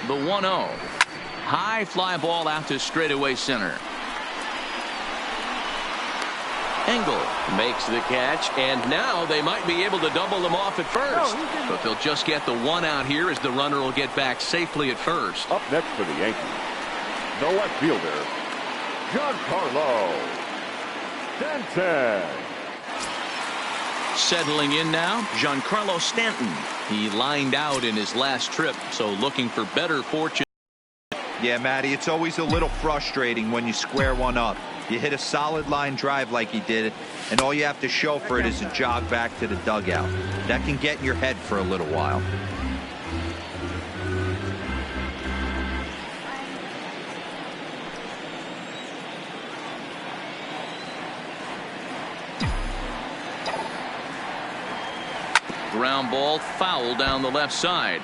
A: The 1-0. High fly ball out to straightaway center. Engel makes the catch, and now they might be able to double them off at first. But they'll just get the 1 out here as the runner will get back safely at first.
D: Up next for the Yankees, the left fielder, Giancarlo Stanton.
A: Settling in now, Giancarlo Stanton. He lined out in his last trip, so looking for better fortune.
C: Yeah, Matty, it's always a little frustrating when you square one up. You hit a solid line drive like he did, and all you have to show for it is a jog back to the dugout. That can get in your head for a little while.
A: Ground ball foul down the left side.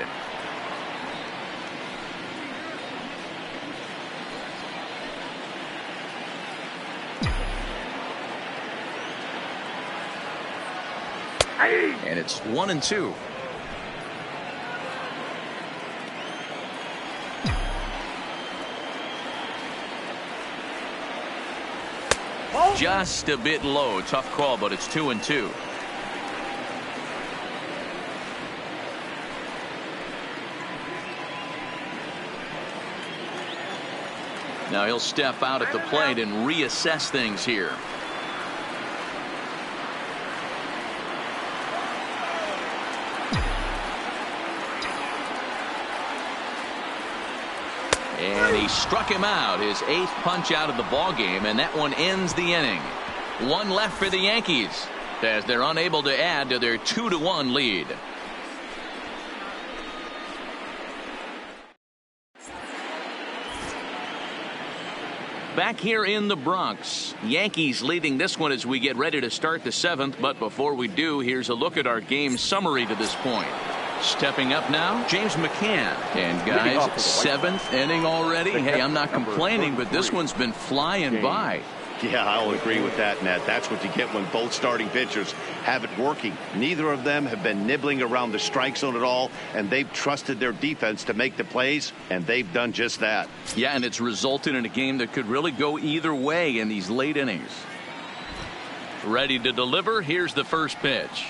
A: And it's 1-2. Just a bit low. Tough call, but it's 2-2. Now he'll step out at the plate and reassess things here. And he struck him out, his 8th punch out of the ball game, and that one ends the inning. One left for the Yankees as they're unable to add to their 2-1 lead. Back here in the Bronx, Yankees leading this one as we get ready to start the 7th. But before we do, here's a look at our game summary to this point. Stepping up now, James McCann. And guys, 7th inning already. Hey, I'm not complaining, but this one's been flying by.
B: Yeah, I'll agree with that, Ned. That's what you get when both starting pitchers have it working. Neither of them have been nibbling around the strike zone at all, and they've trusted their defense to make the plays, and they've done just that.
A: Yeah, and it's resulted in a game that could really go either way in these late innings. Ready to deliver. Here's the first pitch.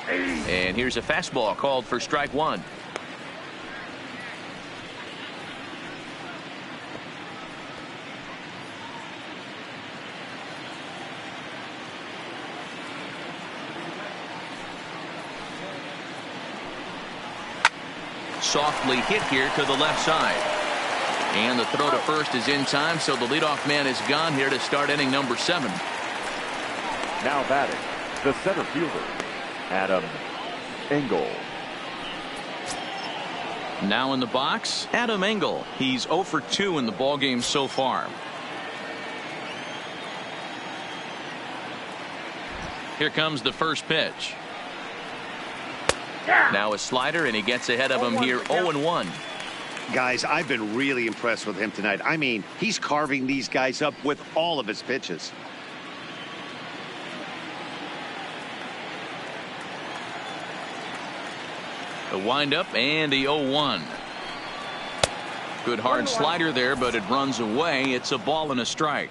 A: And here's a fastball called for strike one. Softly hit here to the left side. And the throw to first is in time, so the leadoff man is gone here to start inning number 7.
D: Now batting, the center fielder, Adam Engel.
A: Now in the box, Adam Engel. He's 0 for 2 in the ballgame so far. Here comes the first pitch. Now a slider, and he gets ahead of him here 0-1.
B: Guys, I've been really impressed with him tonight. I mean, he's carving these guys up with all of his pitches.
A: The windup and the 0-1. Good hard slider there, but it runs away. It's a ball and a strike.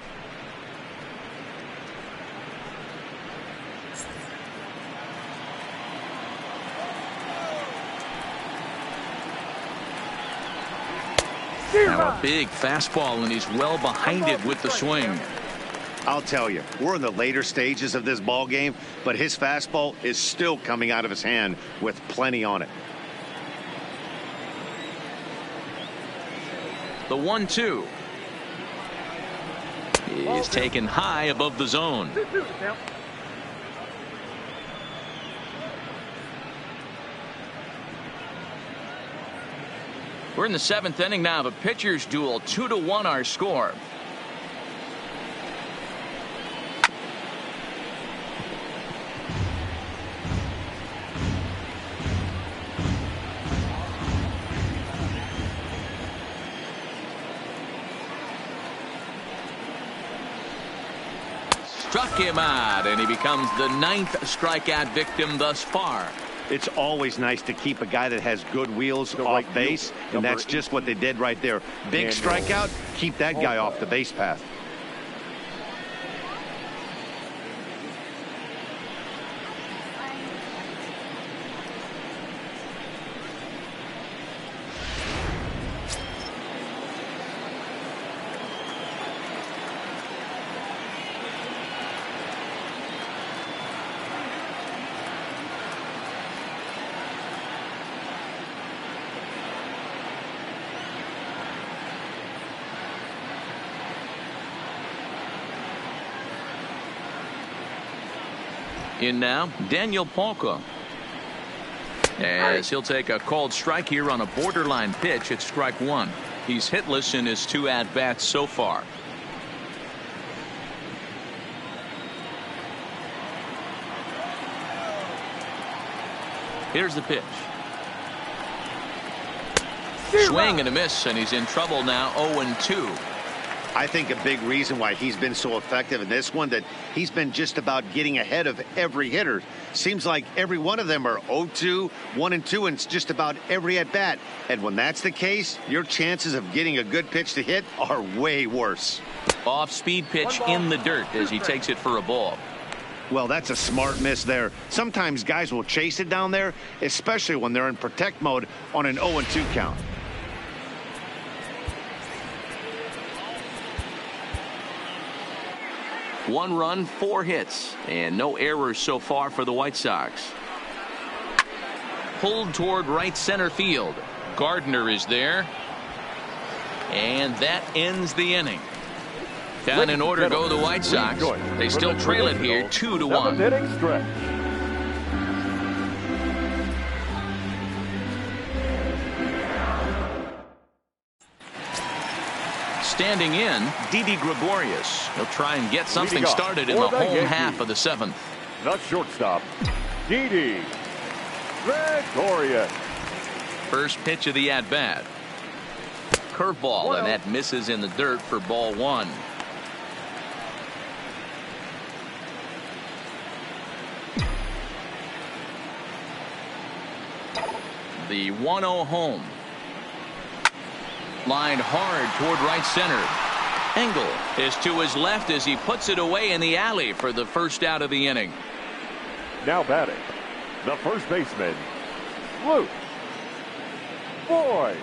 A: Now a big fastball, and he's well behind it with the swing.
B: I'll tell you, we're in the later stages of this ball game, but his fastball is still coming out of his hand with plenty on it.
A: The 1-2 is taken high above the zone. We're in the 7th inning now of a pitcher's duel. 2-1 our score. Struck him out, and he becomes the 9th strikeout victim thus far.
B: It's always nice to keep a guy that has good wheels off base, and that's just what they did right there. Big strikeout, keep that guy off the base path.
A: In now, Daniel Palka. As he'll take a called strike here on a borderline pitch at strike one. He's hitless in his 2 at-bats so far. Here's the pitch. Swing and a miss, and he's in trouble now. 0-2.
B: I think a big reason why he's been so effective in this one, that he's been just about getting ahead of every hitter. Seems like every one of them are 0-2, 1-2, and it's just about every at bat. And when that's the case, your chances of getting a good pitch to hit are way worse.
A: Off speed pitch in the dirt as he takes it for a ball.
B: Well, that's a smart miss there. Sometimes guys will chase it down there, especially when they're in protect mode on an 0-2 count.
A: One run, 4 hits, and no errors so far for the White Sox. Pulled toward right center field. Gardner is there. And that ends the inning. Down in order go the White Sox. They still trail it here 2-1. Standing in, Didi Gregorius. He'll try and get something started in the home half of the 7th.
D: The shortstop, Didi Gregorius.
A: First pitch of the at-bat. Curveball, and that misses in the dirt for ball 1. The 1-0 home. Lined hard toward right center. Engel is to his left as he puts it away in the alley for the first out of the inning.
D: Now batting, the first baseman, Luke Voigt.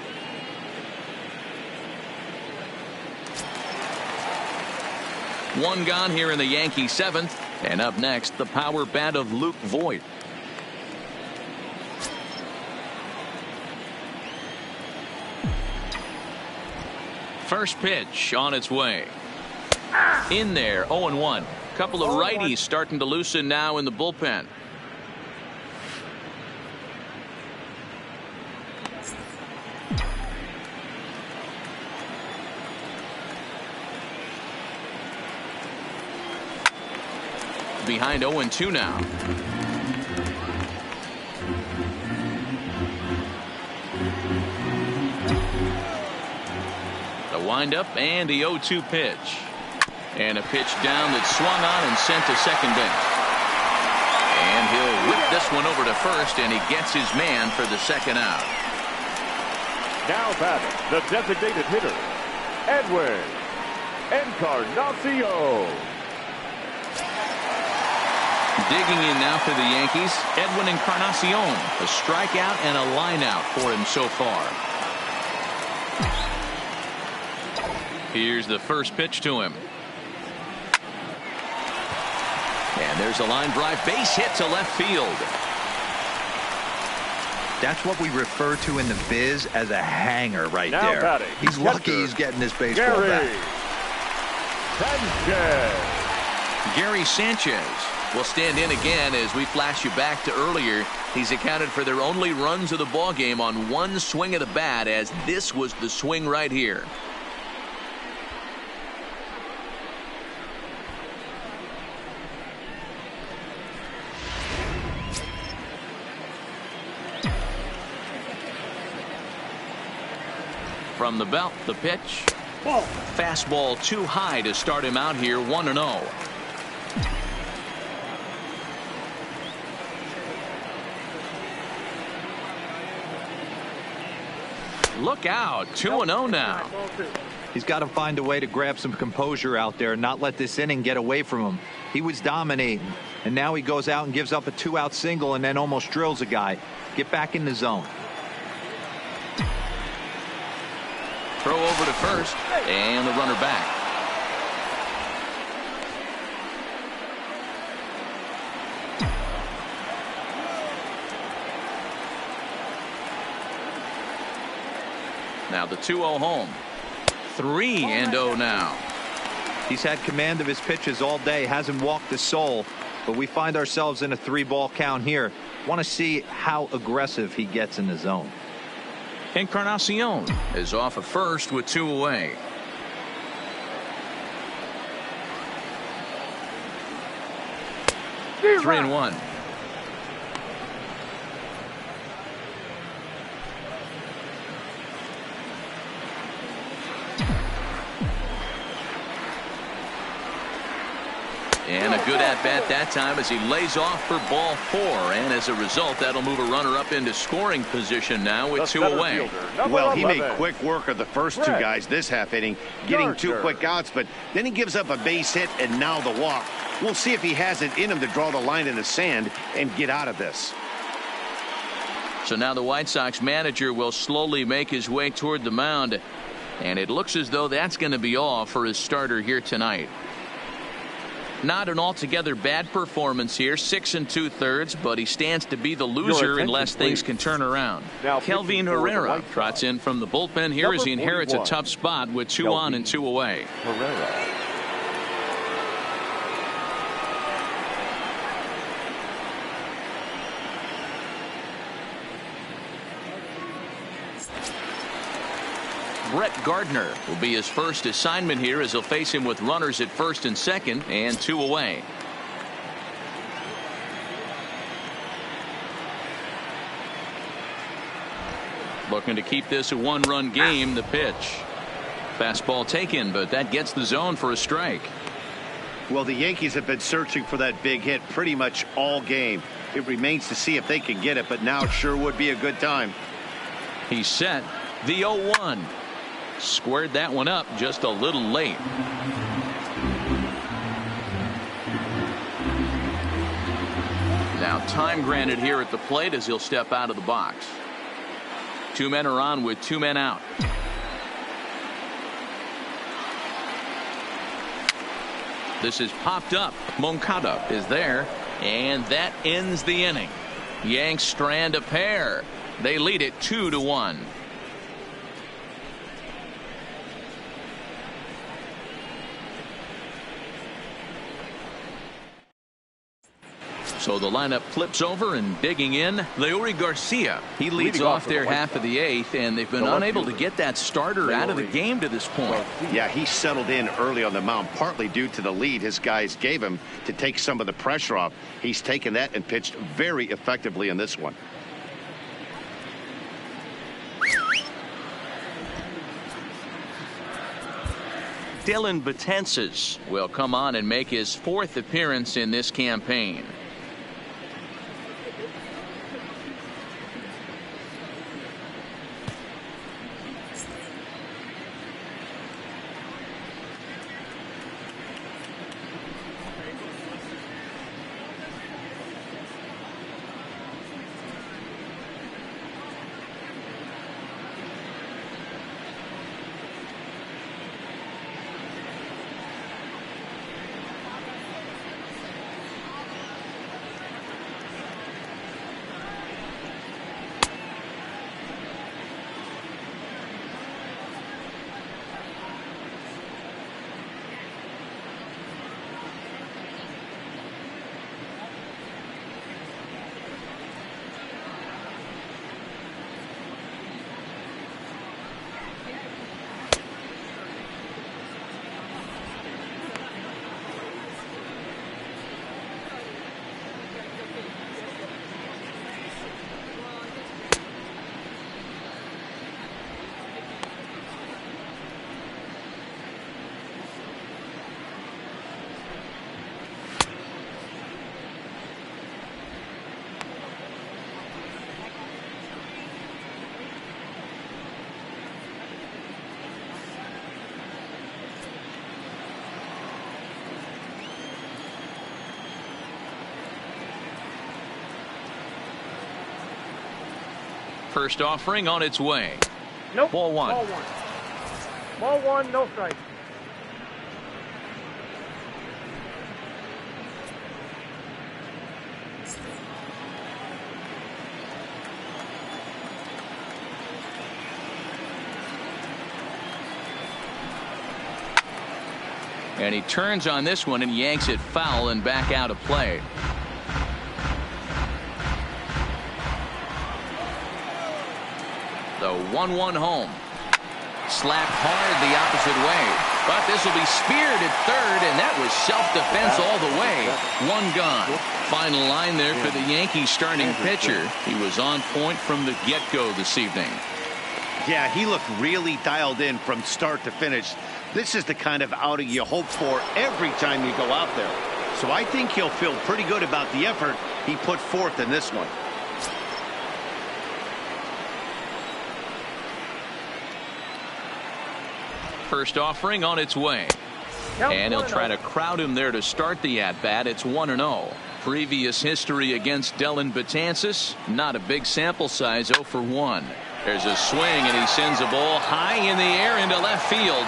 A: One gone here in the Yankee 7th. And up next, the power bat of Luke Voigt. First pitch on its way. In there, 0-1. Couple of righties starting to loosen now in the bullpen. Behind 0-2 now. The windup and the 0-2 pitch. And a pitch down that's swung on and sent to second base. And he'll whip this one over to first, and he gets his man for the second out.
D: Now batting, the designated hitter, Edwin Encarnacion.
A: Digging in now for the Yankees, Edwin Encarnacion. A strikeout and a lineout for him so far. Here's the first pitch to him. And there's a line drive, base hit to left field.
C: That's what we refer to in the biz as a hanger right
D: now
C: there.
D: Batting,
C: he's lucky he's getting this baseball back.
A: Gary Sanchez will stand in again as we flash you back to earlier. He's accounted for their only runs of the ball game on one swing of the bat, as this was the swing right here. From the belt, the pitch. Fastball too high to start him out here, 1-0. Look out, 2-0 now.
C: He's got to find a way to grab some composure out there and not let this inning get away from him. He was dominating, and now he goes out and gives up a 2-out single and then almost drills a guy. Get back in the zone.
A: Throw over to first, and the runner back. Now the 2-0 home. 3-0 now.
C: He's had command of his pitches all day, hasn't walked a soul, but we find ourselves in a 3-ball count here. Want to see how aggressive he gets in the zone.
A: Encarnacion is off at first with 2 away. And a good at-bat that time as he lays off for ball 4. And as a result, that'll move a runner up into scoring position now with 2 away.
B: Well, he made quick work of the first 2 guys this half inning, getting 2 quick outs, but then he gives up a base hit and now the walk. We'll see if he has it in him to draw the line in the sand and get out of this.
A: So now the White Sox manager will slowly make his way toward the mound. And it looks as though that's going to be all for his starter here tonight. Not an altogether bad performance here, 6 2/3, but he stands to be the loser unless things can turn around. Kelvin Herrera trots in from the bullpen here as he inherits a tough spot with 2 on and 2 away. Brett Gardner will be his first assignment here as he'll face him with runners at first and second and 2 away. Looking to keep this a 1-run game. The pitch. Fastball taken, but that gets the zone for a strike.
B: Well, the Yankees have been searching for that big hit pretty much all game. It remains to see if they can get it, but now it sure would be a good time.
A: He's set. The 0-1. Squared that one up just a little late. Now time granted here at the plate as he'll step out of the box. 2 men are on with 2 men out. This is popped up. Moncada is there, and that ends the inning. Yanks strand a pair. They lead it 2-1. So the lineup flips over and digging in. Leury Garcia. He leads off their half of the 8th, and they've been unable to get that starter out of the game to this point.
B: Yeah, he settled in early on the mound, partly due to the lead his guys gave him to take some of the pressure off. He's taken that and pitched very effectively in this one.
A: Dylan Betances will come on and make his 4th appearance in this campaign. First offering on its way.
E: Nope.
A: Ball 1.
E: Ball 1, no strike.
A: And he turns on this one and yanks it foul and back out of play. The 1-1 home. Slapped hard the opposite way. But this will be speared at third, and that was self-defense all the way. 1 gone. Final line there for the Yankees starting pitcher. He was on point from the get-go this evening.
B: Yeah, he looked really dialed in from start to finish. This is the kind of outing you hope for every time you go out there. So I think he'll feel pretty good about the effort he put forth in this one.
A: First offering on its way. And he'll try to crowd him there to start the at-bat. It's 1-0. Previous history against Dellin Betances, not a big sample size, 0 for 1. There's a swing, and he sends a ball high in the air into left field.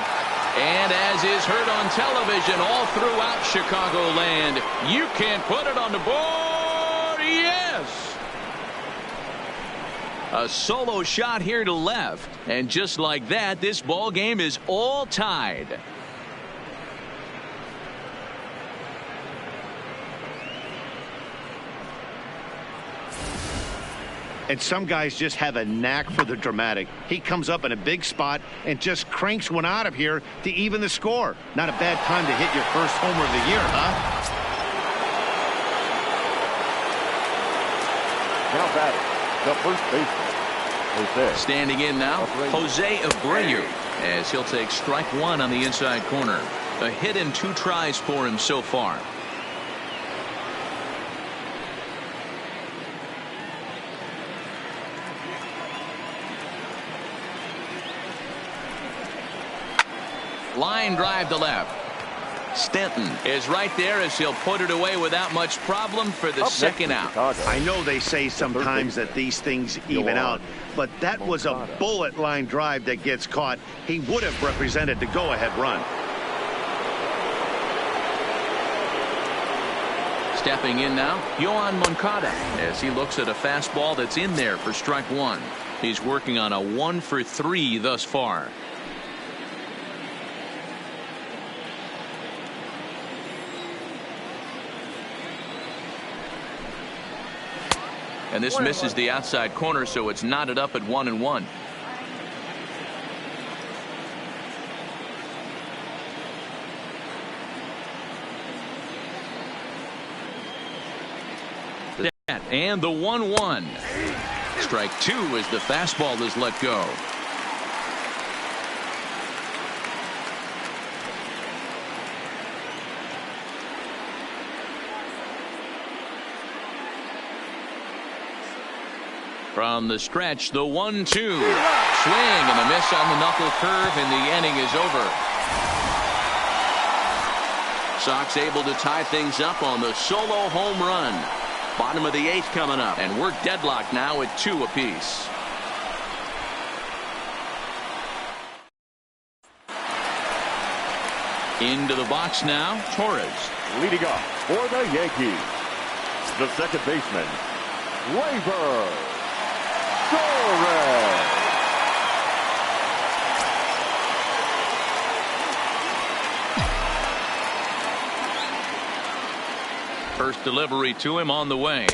A: And as is heard on television all throughout Chicagoland, you can put it on the board. Yes! A solo shot here to left. And just like that, this ball game is all tied.
B: And some guys just have a knack for the dramatic. He comes up in a big spot and just cranks one out of here to even the score. Not a bad time to hit your first homer of the year, huh?
D: Now batting, the first baseman, Jose.
A: Standing in now, Jose Abreu, as he'll take strike one on the inside corner. A hit and 2 tries for him so far. Line drive to left. Stanton is right there as he'll put it away without much problem for the second out.
B: I know they say sometimes that these things even out, but that was a bullet line drive that gets caught. He would have represented the go-ahead run.
A: Stepping in now, Yoan Moncada, as he looks at a fastball that's in there for strike one. He's working on a 1 for 3 thus far. And this misses the outside corner, so it's knotted up at 1-1. And the 1-1. Strike 2 as the fastball is let go. From the stretch, the 1-2. Swing and a miss on the knuckle curve, and the inning is over. Sox able to tie things up on the solo home run. Bottom of the 8th coming up, and we're deadlocked now at 2 apiece. Into the box now, Torres.
D: Leading off for the Yankees, the second baseman, Torres.
A: First delivery to him on the way.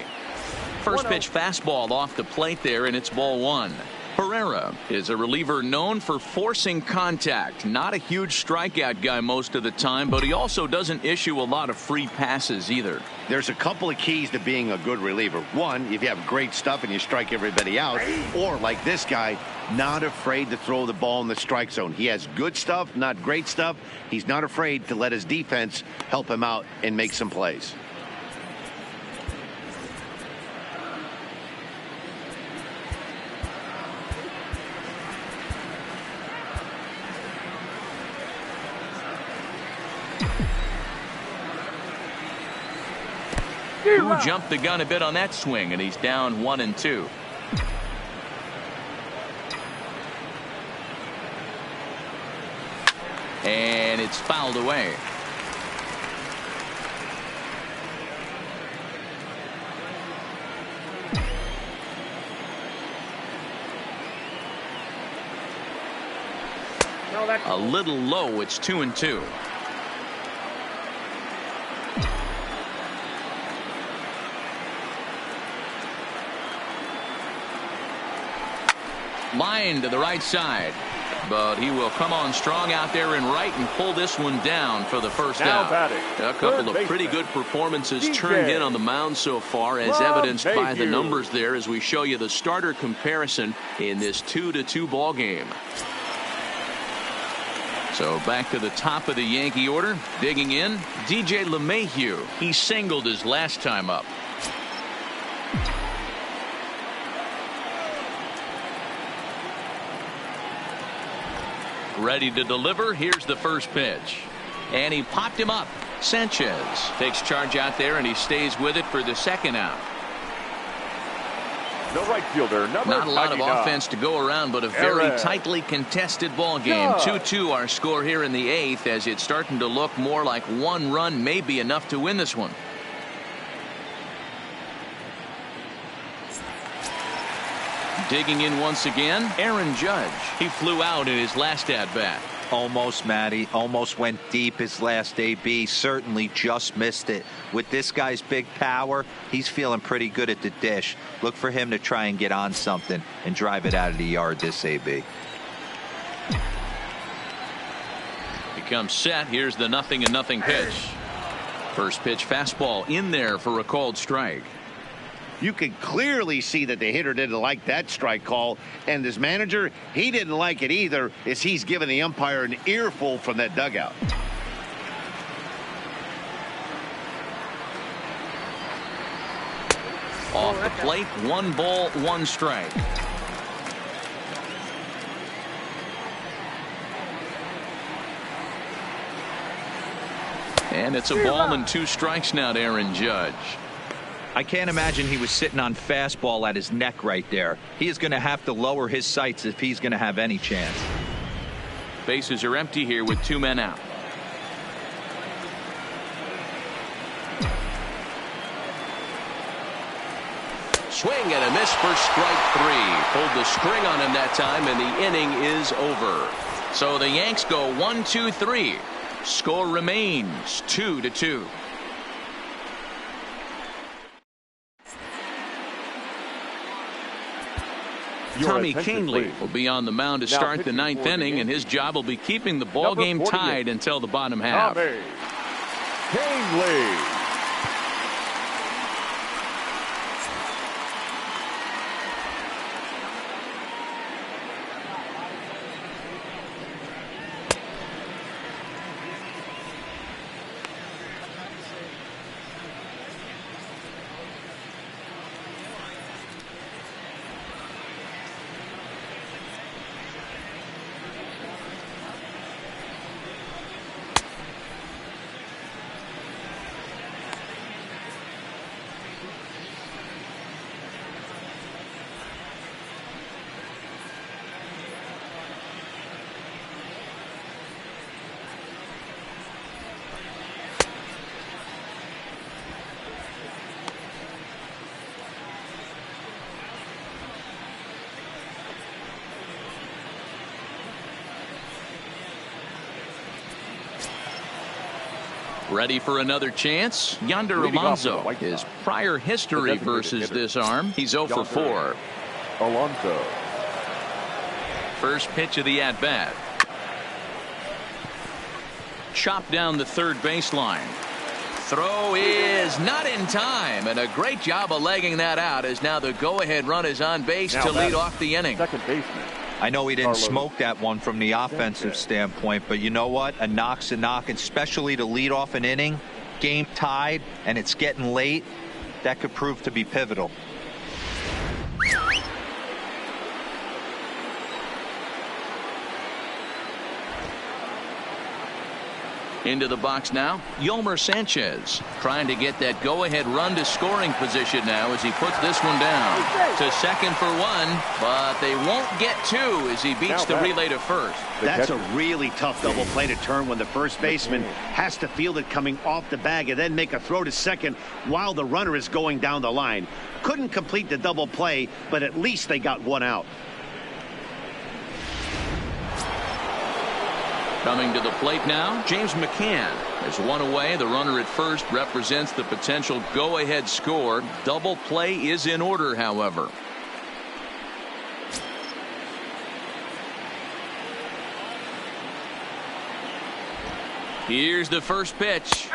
A: First pitch fastball off the plate there, and it's ball 1. Pereira is a reliever known for forcing contact. Not a huge strikeout guy most of the time, but he also doesn't issue a lot of free passes either.
B: There's a couple of keys to being a good reliever. One, if you have great stuff and you strike everybody out, or like this guy, not afraid to throw the ball in the strike zone. He has good stuff, not great stuff. He's not afraid to let his defense help him out and make some plays.
A: Who jumped the gun a bit on that swing, and he's down 1-2. And it's fouled away. A little low. It's 2-2. Line to the right side, but he will come on strong out there in right and pull this one down for the first out. A couple of pretty good performances turned in on the mound so far, as evidenced by the numbers there, as we show you the starter comparison in this 2-2 ball game. So back to the top of the Yankee order. Digging in, DJ LeMahieu. He singled his last time up. Ready to deliver. Here's the first pitch. And he popped him up. Sanchez takes charge out there, and he stays with it for the second out.
D: The right fielder, number
A: Not a lot of
D: 99.
A: offense to go around, but a very tightly contested ball game. 2-2 our score here in the 8th, as it's starting to look more like one run may be enough to win this one. Digging in once again, Aaron Judge. He flew out in his last at-bat.
C: Almost, Matty. Almost went deep his last AB. Certainly just missed it. With this guy's big power, he's feeling pretty good at the dish. Look for him to try and get on something and drive it out of the yard this AB.
A: He comes set. Here's the 0-0 pitch. First pitch fastball in there for a called strike.
B: You could clearly see that the hitter didn't like that strike call, and his manager, he didn't like it either, as he's giving the umpire an earful from that dugout.
A: Off the plate, 1 ball, 1 strike. And it's a ball and 2 strikes now to Aaron Judge.
C: I can't imagine he was sitting on fastball at his neck right there. He is going to have to lower his sights if he's going to have any chance.
A: Bases are empty here with 2 men out. Swing and a miss for strike 3. Pulled the string on him that time, and the inning is over. So the Yanks go 1-2-3. Score remains 2-2. Tommy Canely will be on the mound to start the 9th inning, and his job will be keeping the ball game tied until the bottom half.
D: Tommy Canely.
A: Ready for another chance? Yonder Alonso. His prior history versus this arm, he's 0 for 4.
D: Alonso.
A: First pitch of the at-bat. Chopped down the third baseline. Throw is not in time, and a great job of legging that out, as now the go-ahead run is on base to lead off the inning.
D: Second baseman.
C: I know he didn't smoke that one from the offensive standpoint, but you know what? A knock's a knock, especially to lead off an inning, game tied, and it's getting late. That could prove to be pivotal.
A: Into the box now, Yolmer Sanchez trying to get that go-ahead run to scoring position now as he puts this one down to second for 1, but they won't get 2 as he beats the relay to first.
B: That's a really tough double play to turn when the first baseman has to field it coming off the bag and then make a throw to second while the runner is going down the line. Couldn't complete the double play, but at least they got 1 out.
A: Coming to the plate now, James McCann is 1 away. The runner at first represents the potential go-ahead score. Double play is in order, however. Here's the first pitch.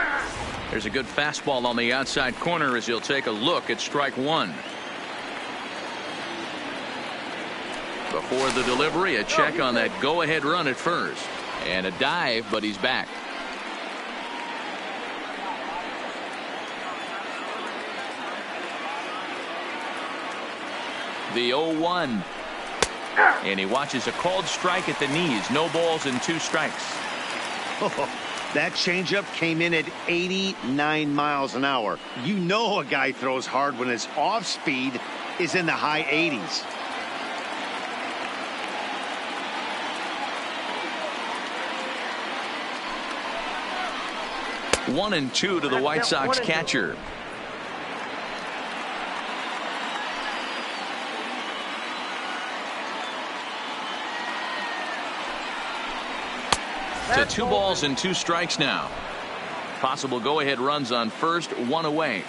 A: There's a good fastball on the outside corner as he'll take a look at strike 1. Before the delivery, a check on that go-ahead run at first. And a dive, but he's back. The 0-1. And he watches a called strike at the knees. No balls and 2 strikes.
B: That changeup came in at 89 miles an hour. You know a guy throws hard when his off speed is in the high 80s.
A: One and 2 to the White Sox catcher. To 2 balls and 2 strikes now. Possible go-ahead runs on first, 1 away.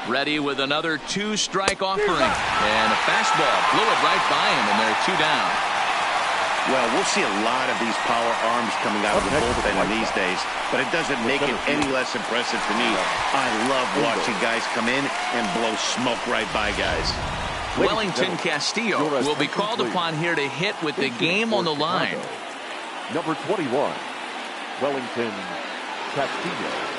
A: Ready with another 2-strike offering. And a fastball blew it right by him, and they're 2 down.
B: Well, we'll see a lot of these power arms coming out of the bullpen in these days, but it doesn't make it any less impressive to me. I love watching guys come in and blow smoke right by guys.
A: Wellington Castillo will be called upon here to hit with the game on the line.
D: Number 21, Wellington Castillo.